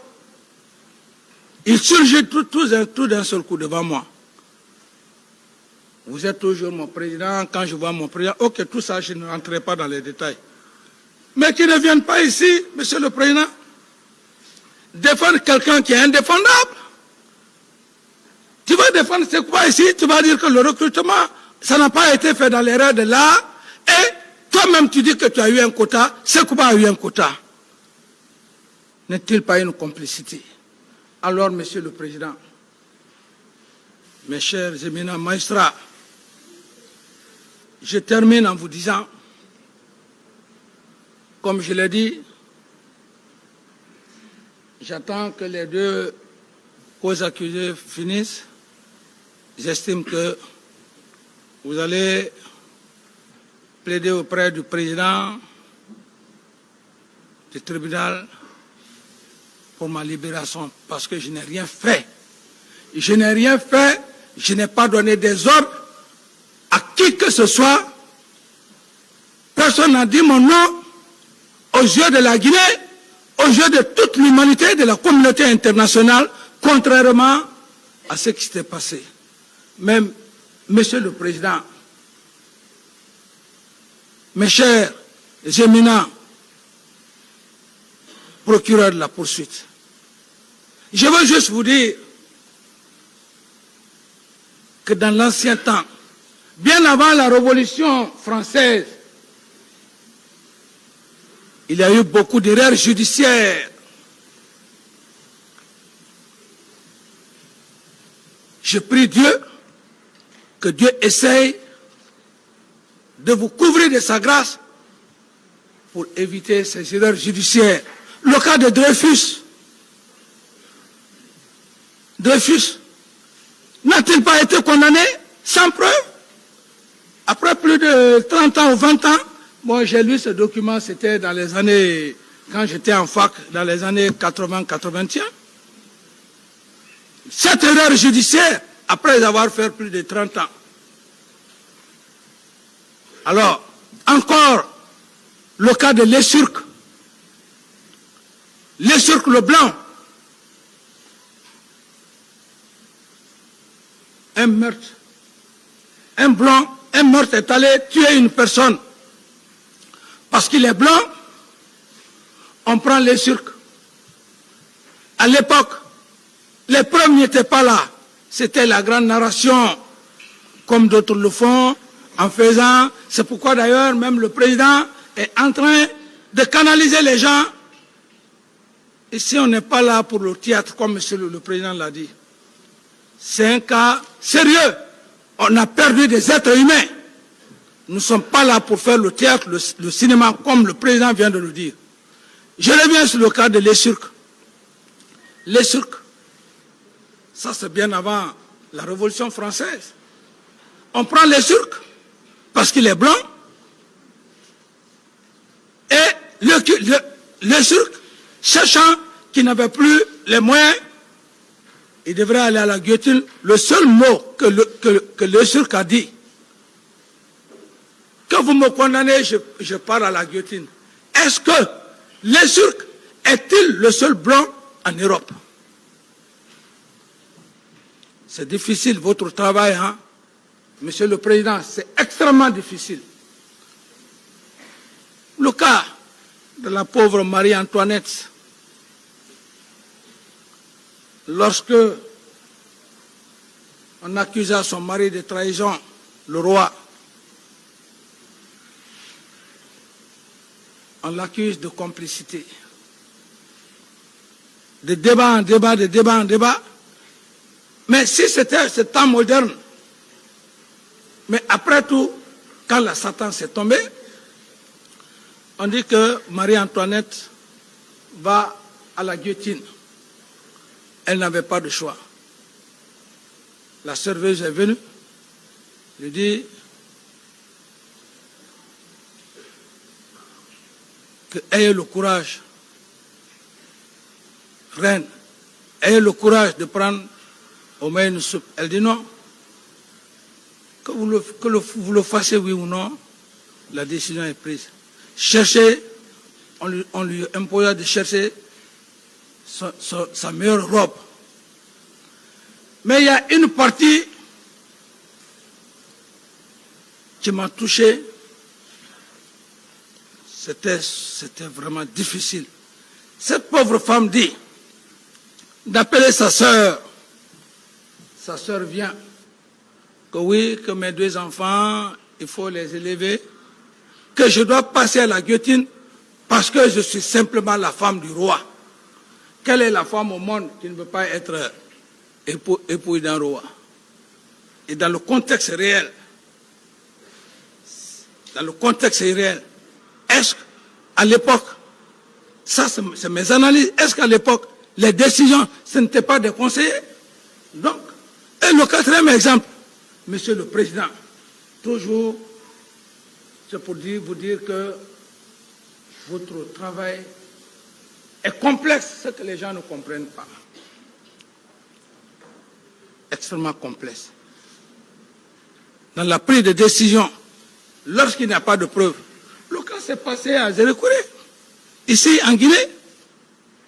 il surgit tout d'un seul coup devant moi. Vous êtes toujours mon président, quand je vois mon président, ok, tout ça, je ne rentrerai pas dans les détails. Mais qu'ils ne viennent pas ici, monsieur le président, défendre quelqu'un qui est indéfendable. Tu vas défendre c'est quoi ici? Tu vas dire que le recrutement, ça n'a pas été fait dans l'erreur de l'art, et toi-même tu dis que tu as eu un quota, Sekouba a eu un quota. N'est-il pas une complicité? Alors, monsieur le président, mes chers éminents magistrats, je termine en vous disant, comme je l'ai dit, j'attends que les deux causes accusées finissent. J'estime que vous allez plaider auprès du président du tribunal pour ma libération, parce que je n'ai rien fait. Je n'ai rien fait, je n'ai pas donné des ordres à qui que ce soit. Personne n'a dit mon nom aux yeux de la Guinée, aux yeux de toute l'humanité, de la communauté internationale, contrairement à ce qui s'était passé. Même, monsieur le président, mes chers éminents procureurs de la poursuite, je veux juste vous dire que dans l'ancien temps, bien avant la Révolution française, il y a eu beaucoup d'erreurs judiciaires. Je prie Dieu, que Dieu essaye de vous couvrir de sa grâce pour éviter ces erreurs judiciaires. Le cas de Dreyfus. Dreyfus n'a-t-il pas été condamné sans preuve? Après plus de 30 ans ou 20 ans, moi j'ai lu ce document, c'était dans les années, quand j'étais en fac, dans les années 80-81. Cette erreur judiciaire, après avoir fait plus de 30 ans. Alors, encore, le cas de Lessurque. Lessurque le blanc. Un meurtre. Un blanc, un meurtre est allé tuer une personne. Parce qu'il est blanc, on prend Lessurque. À l'époque, les preuves n'étaient pas là. C'était la grande narration, comme d'autres le font, en faisant. C'est pourquoi d'ailleurs, même le président est en train de canaliser les gens. Ici, on n'est pas là pour le théâtre, comme monsieur le président l'a dit. C'est un cas sérieux. On a perdu des êtres humains. Nous ne sommes pas là pour faire le théâtre, le cinéma, comme le président vient de le dire. Je reviens sur le cas de Lessurque. Lessurque, ça c'est bien avant la Révolution française. On prend Lessurque parce qu'il est blanc. Et Lessurque, sachant qu'il n'avait plus les moyens, il devrait aller à la guillotine. Le seul mot que Lessurque a dit, que vous me condamnez, je pars à la guillotine. Est-ce que Lessurque est-il le seul blanc en Europe? C'est difficile votre travail, hein? Monsieur le Président, c'est extrêmement difficile. Le cas de la pauvre Marie-Antoinette, lorsque on accusa son mari de trahison, le roi, on l'accuse de complicité. De débat en débat, de débat en débat. Mais si c'était ce temps moderne, mais après tout, quand la Satan s'est tombé, on dit que Marie-Antoinette va à la guillotine. Elle n'avait pas de choix. La serveuse est venue, lui dit que ayez le courage, reine, ayez le courage de prendre au moins une soupe. Elle dit non, que vous le fassiez oui ou non, la décision est prise. Cherchez, on lui imposa de chercher sa meilleure robe. Mais il y a une partie qui m'a touché. C'était vraiment difficile. Cette pauvre femme dit d'appeler sa sœur. Sa sœur vient. Que oui, que mes 2 enfants, il faut les élever. Que je dois passer à la guillotine parce que je suis simplement la femme du roi. Quelle est la femme au monde qui ne veut pas être épouse d'un roi? Et dans le contexte réel, est-ce qu'à l'époque, ça c'est mes analyses, est-ce qu'à l'époque, les décisions, ce n'étaient pas des conseillers? Donc, et le 4e exemple, Monsieur le Président, toujours, c'est pour vous dire que votre travail est complexe, ce que les gens ne comprennent pas. Extrêmement complexe. Dans la prise de décision, lorsqu'il n'y a pas de preuves, le cas s'est passé à Zérékouré, ici en Guinée,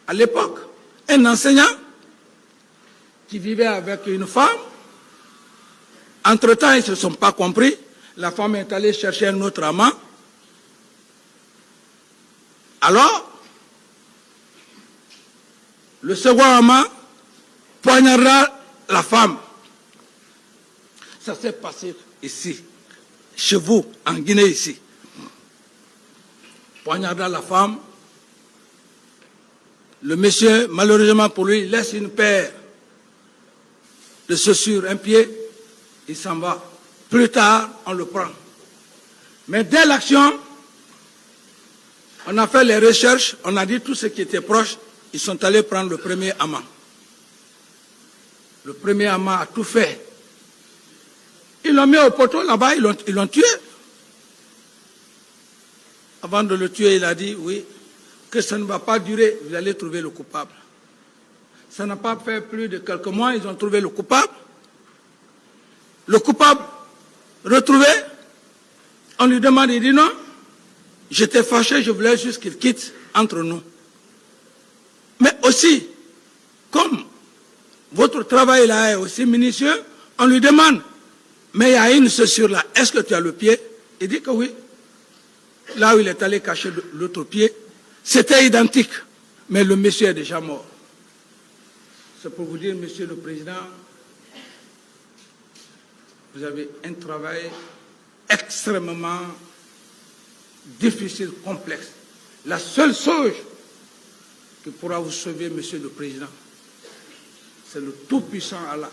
à l'époque, un enseignant qui vivait avec une femme. Entre-temps, ils ne se sont pas compris. La femme est allée chercher un autre amant. Alors, le second amant poignardera la femme. Ça s'est passé ici, chez vous, en Guinée, ici. Poignardera la femme. Le monsieur, malheureusement pour lui, laisse une paire de chaussures, un pied, il s'en va. Plus tard, on le prend. Mais dès l'action, on a fait les recherches, on a dit tout ce qui était proche, ils sont allés prendre le premier amant. Le premier amant a tout fait. Ils l'ont mis au poteau là-bas, ils l'ont tué. Avant de le tuer, il a dit, oui, que ça ne va pas durer, vous allez trouver le coupable. Ça n'a pas fait plus de quelques mois, ils ont trouvé le coupable. Le coupable retrouvé, on lui demande, il dit non, j'étais fâché, je voulais juste qu'il quitte entre nous. Mais aussi, comme votre travail là est aussi minutieux, on lui demande, mais il y a une chaussure là, est-ce que tu as le pied? Il dit que oui. Là où il est allé cacher l'autre pied, c'était identique, mais le monsieur est déjà mort. C'est pour vous dire, Monsieur le Président, vous avez un travail extrêmement difficile, complexe. La seule chose qui pourra vous sauver, Monsieur le Président, c'est le tout-puissant Allah.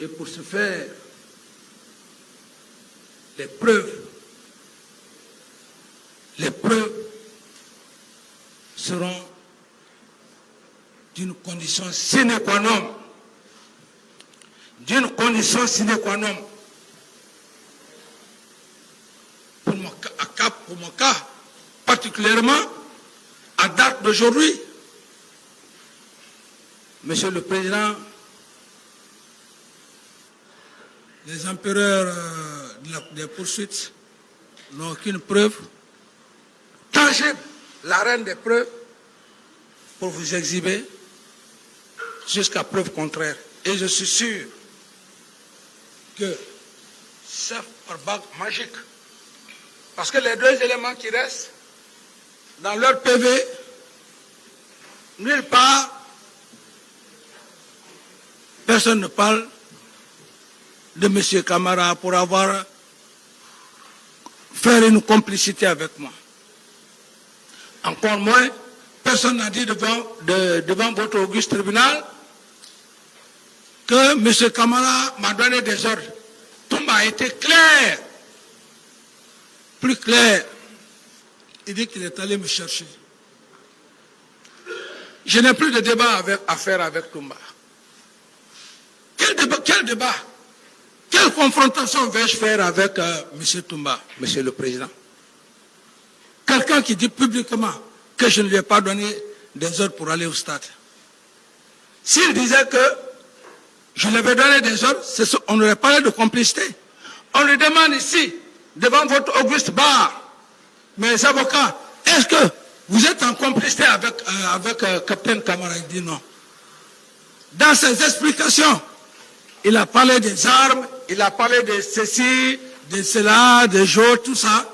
Et pour ce faire, les preuves seront d'une condition sine qua non. D'une condition sine qua non. Pour mon cas, particulièrement, à date d'aujourd'hui, Monsieur le Président, les empereurs des poursuites n'ont aucune preuve tangible, la reine des preuves, pour vous exhiber jusqu'à preuve contraire. Et je suis sûr que c'est par bague magique. Parce que les 2 éléments qui restent dans leur PV, nulle part, personne ne parle de M. Camara pour avoir fait une complicité avec moi. Encore moins, personne n'a dit devant votre auguste tribunal que M. Camara m'a donné des ordres. Tout m'a été clair, plus clair. Il dit qu'il est allé me chercher. Je n'ai plus de débat à faire avec Toumba. Quel débat? Quelle confrontation vais-je faire avec M. Toumba, M. le Président? Quelqu'un qui dit publiquement que je ne lui ai pas donné des ordres pour aller au stade. S'il disait que je lui avais donné des ordres, on aurait parlé de complicité. On lui demande ici, devant votre auguste bar, mes avocats, est-ce que vous êtes en complicité avec Capitaine Camara? Il dit non. Dans ses explications, il a parlé des armes, il a parlé de ceci, de cela, des jeux, tout ça.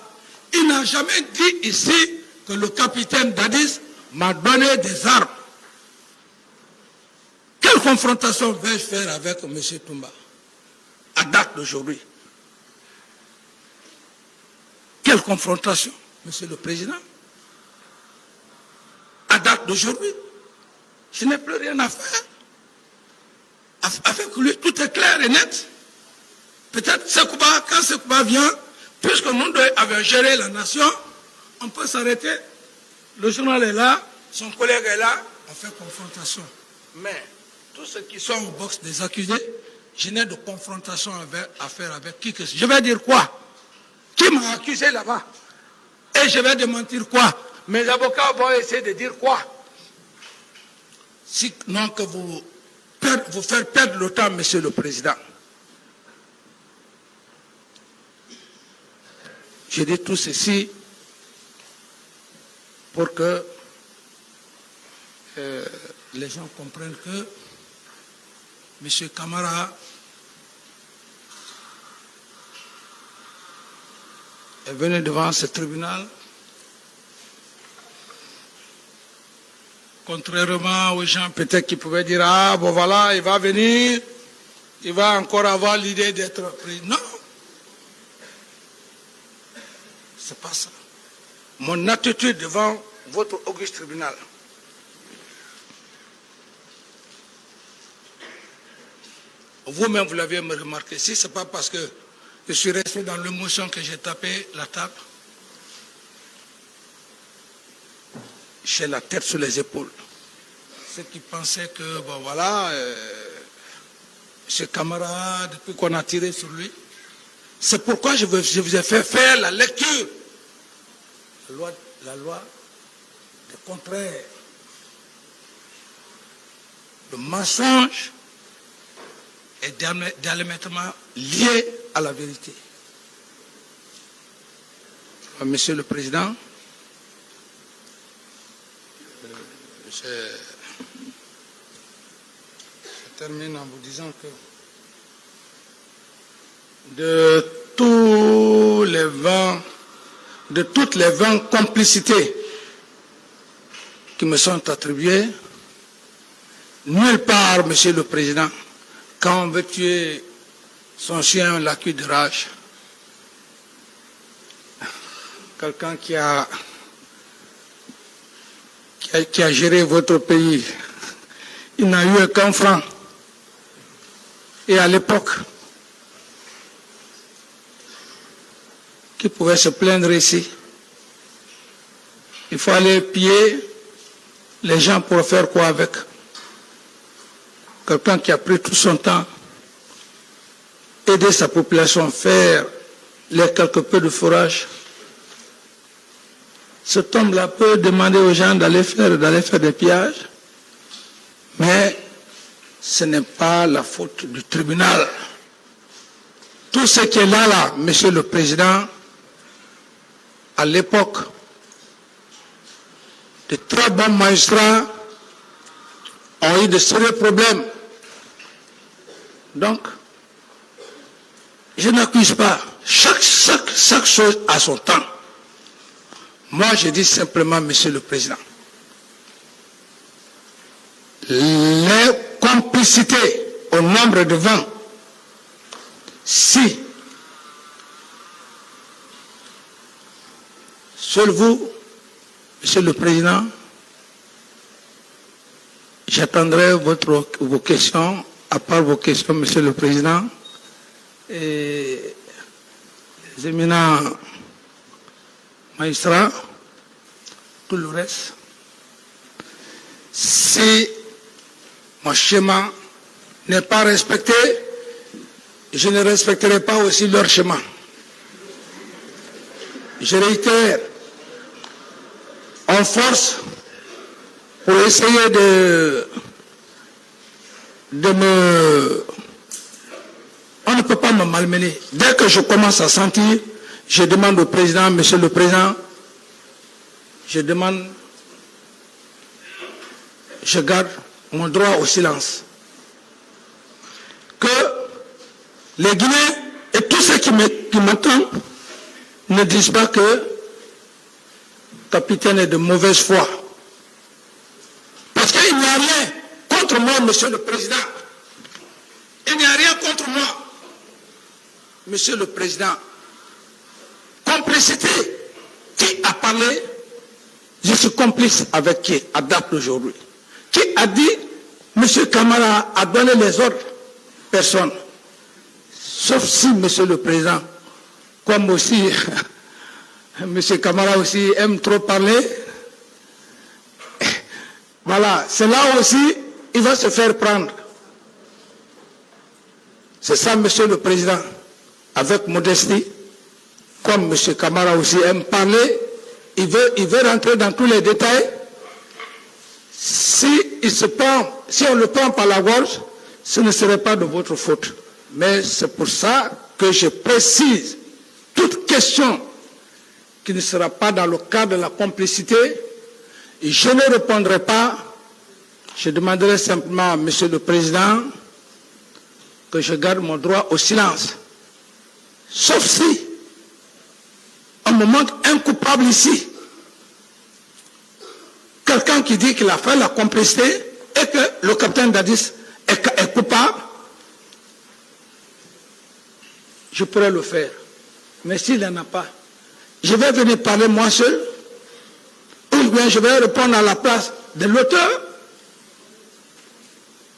Il n'a jamais dit ici que le capitaine Dadis m'a donné des armes. Quelle confrontation vais-je faire avec M. Toumba à date d'aujourd'hui? Quelle confrontation, M. le Président? À date d'aujourd'hui, je n'ai plus rien à faire. Avec lui, tout est clair et net. Peut-être quand Sekouba vient, puisque nous avons géré la nation, on peut s'arrêter. Le journal est là, son collègue est là, on fait confrontation. Mais tous ceux qui sont au box des accusés, je n'ai de confrontation à faire avec qui que ce soit. Je vais dire quoi? Qui m'a accusé là-bas? Et je vais démentir quoi? Mes avocats vont essayer de dire quoi? Sinon que vous faire perdre le temps, Monsieur le Président. Je dis tout ceci pour que les gens comprennent que M. Camara est venu devant ce tribunal, contrairement aux gens peut-être qui pouvaient dire « Ah, bon voilà, il va venir, il va encore avoir l'idée d'être pris. » Non, c'est pas ça. Mon attitude devant votre auguste tribunal, vous-même vous l'avez remarqué, si ce n'est pas parce que je suis resté dans l'émotion que j'ai tapé la table, j'ai la tête sur les épaules. Ceux qui pensaient que, bon voilà, ce camarade, depuis qu'on a tiré sur lui, c'est pourquoi je vous ai fait faire la lecture. La loi des contraires. Le mensonge est diamétralement lié à la vérité. Monsieur le Président, je termine en vous disant que de toutes les 20 complicités qui me sont attribuées, nulle part, Monsieur le Président, quand on veut tuer son chien, on l'accuse de rage. Quelqu'un qui a géré votre pays, il n'a eu qu'un franc. Et à l'époque, qui pouvait se plaindre ici? Il faut aller piller les gens pour faire quoi avec? Quelqu'un qui a pris tout son temps, aider sa population, faire les quelques peu de forage. Cet homme-là peut demander aux gens d'aller faire des pillages, mais ce n'est pas la faute du tribunal. Tout ce qui est là, Monsieur le Président, à l'époque, de très bons magistrats ont eu de sérieux problèmes. Donc, je n'accuse pas. Chaque chose a son temps. Moi, je dis simplement, Monsieur le Président, les complicités au nombre de 20. Si seul vous, Monsieur le Président, j'attendrai vos questions, à part vos questions, Monsieur le Président, et les éminents magistrats, tout le reste. Si mon schéma n'est pas respecté, je ne respecterai pas aussi leur schéma. Je réitère, en force, pour essayer de me... On ne peut pas me malmener. Dès que je commence à sentir, je demande au président, Monsieur le Président, je garde mon droit au silence. Que les Guinéens et tous ceux qui m'entendent ne disent pas que le capitaine est de mauvaise foi. Parce qu'il n'y a rien contre moi, Monsieur le Président. Il n'y a rien contre moi. Monsieur le Président, complicité, qui a parlé? Je suis complice avec qui à date d'aujourd'hui? Qui a dit, Monsieur Camara a donné les ordres? Personne. Sauf si, Monsieur le Président, comme aussi, Monsieur Camara aussi aime trop parler, voilà, c'est là aussi, il va se faire prendre. C'est ça, Monsieur le Président, avec modestie, comme M. Camara aussi aime parler, il veut rentrer dans tous les détails. Si on le prend par la gorge, ce ne serait pas de votre faute. Mais c'est pour ça que je précise, toute question qui ne sera pas dans le cadre de la complicité, je ne répondrai pas. Je demanderai simplement à M. le Président que je garde mon droit au silence. Sauf si on me montre un coupable ici. Quelqu'un qui dit qu'il a fait la complicité et que le capitaine Dadis est coupable, je pourrais le faire. Mais s'il n'en a pas, je vais venir parler moi seul, ou bien je vais répondre à la place de l'auteur.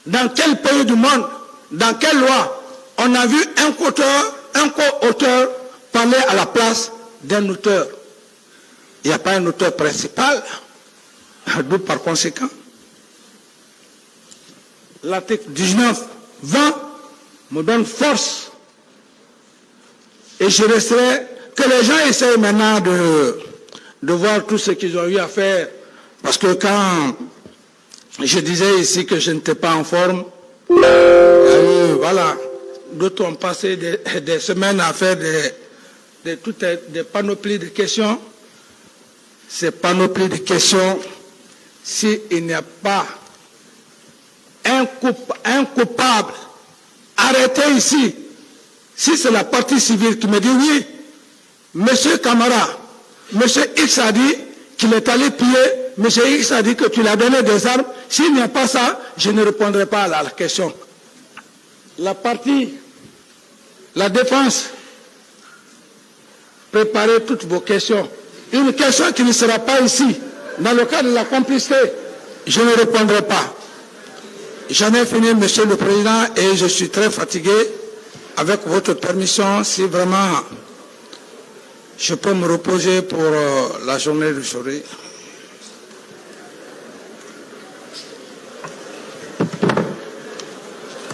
Dans quel pays du monde, dans quelle loi, on a vu un co-auteur parler à la place d'un auteur? Il n'y a pas un auteur principal, d'où par conséquent, l'article 19-20 me donne force. Et je resterai, que les gens essayent maintenant de voir tout ce qu'ils ont eu à faire. Parce que quand je disais ici que je n'étais pas en forme, voilà, d'autres ont passé des semaines à faire des panoplies de questions. Ces panoplies de questions, s'il n'y a pas un coupable arrêté ici, si c'est la partie civile qui me dit oui, Monsieur Camara, Monsieur X a dit qu'il est allé piller, Monsieur X a dit que tu lui as donné des armes, s'il n'y a pas ça, je ne répondrai pas à la question. La défense, préparez toutes vos questions. Une question qui ne sera pas ici, dans le cadre de la complicité, je ne répondrai pas. J'en ai fini, Monsieur le Président, et je suis très fatigué. Avec votre permission, si vraiment je peux me reposer pour la journée d'aujourd'hui.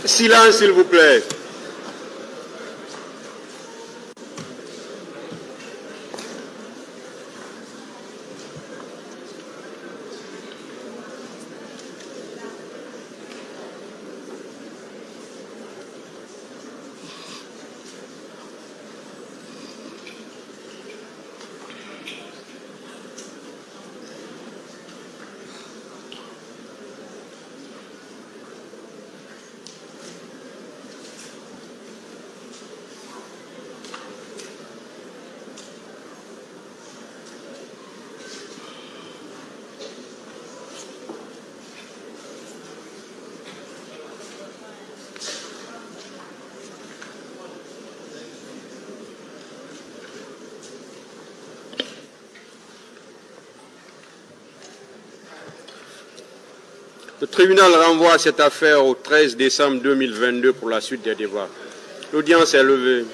Silence, s'il vous plaît. Le tribunal renvoie cette affaire au 13 décembre 2022 pour la suite des débats. L'audience est levée.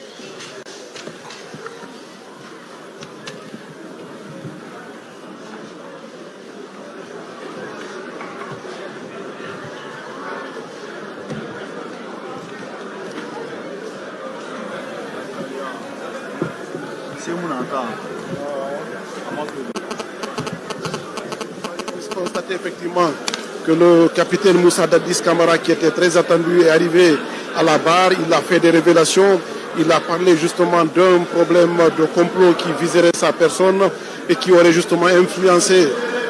Constater effectivement que le capitaine Moussa Dadis Camara, qui était très attendu, est arrivé à la barre. Il a fait des révélations. Il a parlé justement d'un problème de complot qui viserait sa personne et qui aurait justement influencé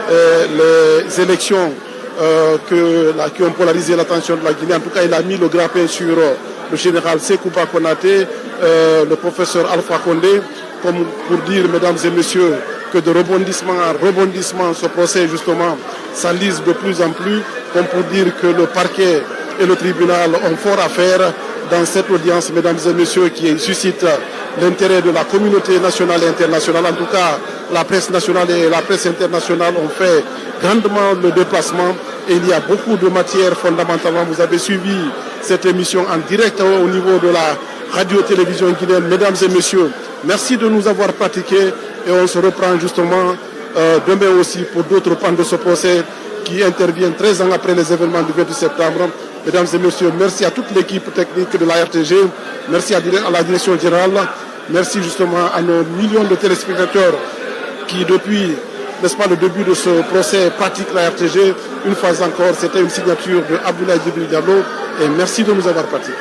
les élections qui ont polarisé l'attention de la Guinée. En tout cas, il a mis le grappin sur le général Sekouba Konaté, le professeur Alpha Condé, comme pour dire, mesdames et messieurs, que de rebondissement en rebondissement, ce procès justement s'enlise de plus en plus, comme pour dire que le parquet et le tribunal ont fort à faire dans cette audience, mesdames et messieurs, qui suscite l'intérêt de la communauté nationale et internationale. En tout cas, la presse nationale et la presse internationale ont fait grandement le déplacement et il y a beaucoup de matières fondamentalement. Vous avez suivi cette émission en direct au niveau de la radio-télévision guinéenne. Mesdames et messieurs, merci de nous avoir pratiqué et on se reprend justement demain aussi pour d'autres pans de ce procès qui interviennent 13 ans après les événements du 28 septembre. Mesdames et messieurs, merci à toute l'équipe technique de la RTG, merci à la direction générale, merci justement à nos millions de téléspectateurs qui depuis, n'est-ce pas, le début de ce procès pratiquent la RTG. Une fois encore, c'était une signature de Abdoulaye Djibril Diallo et merci de nous avoir pratiqué.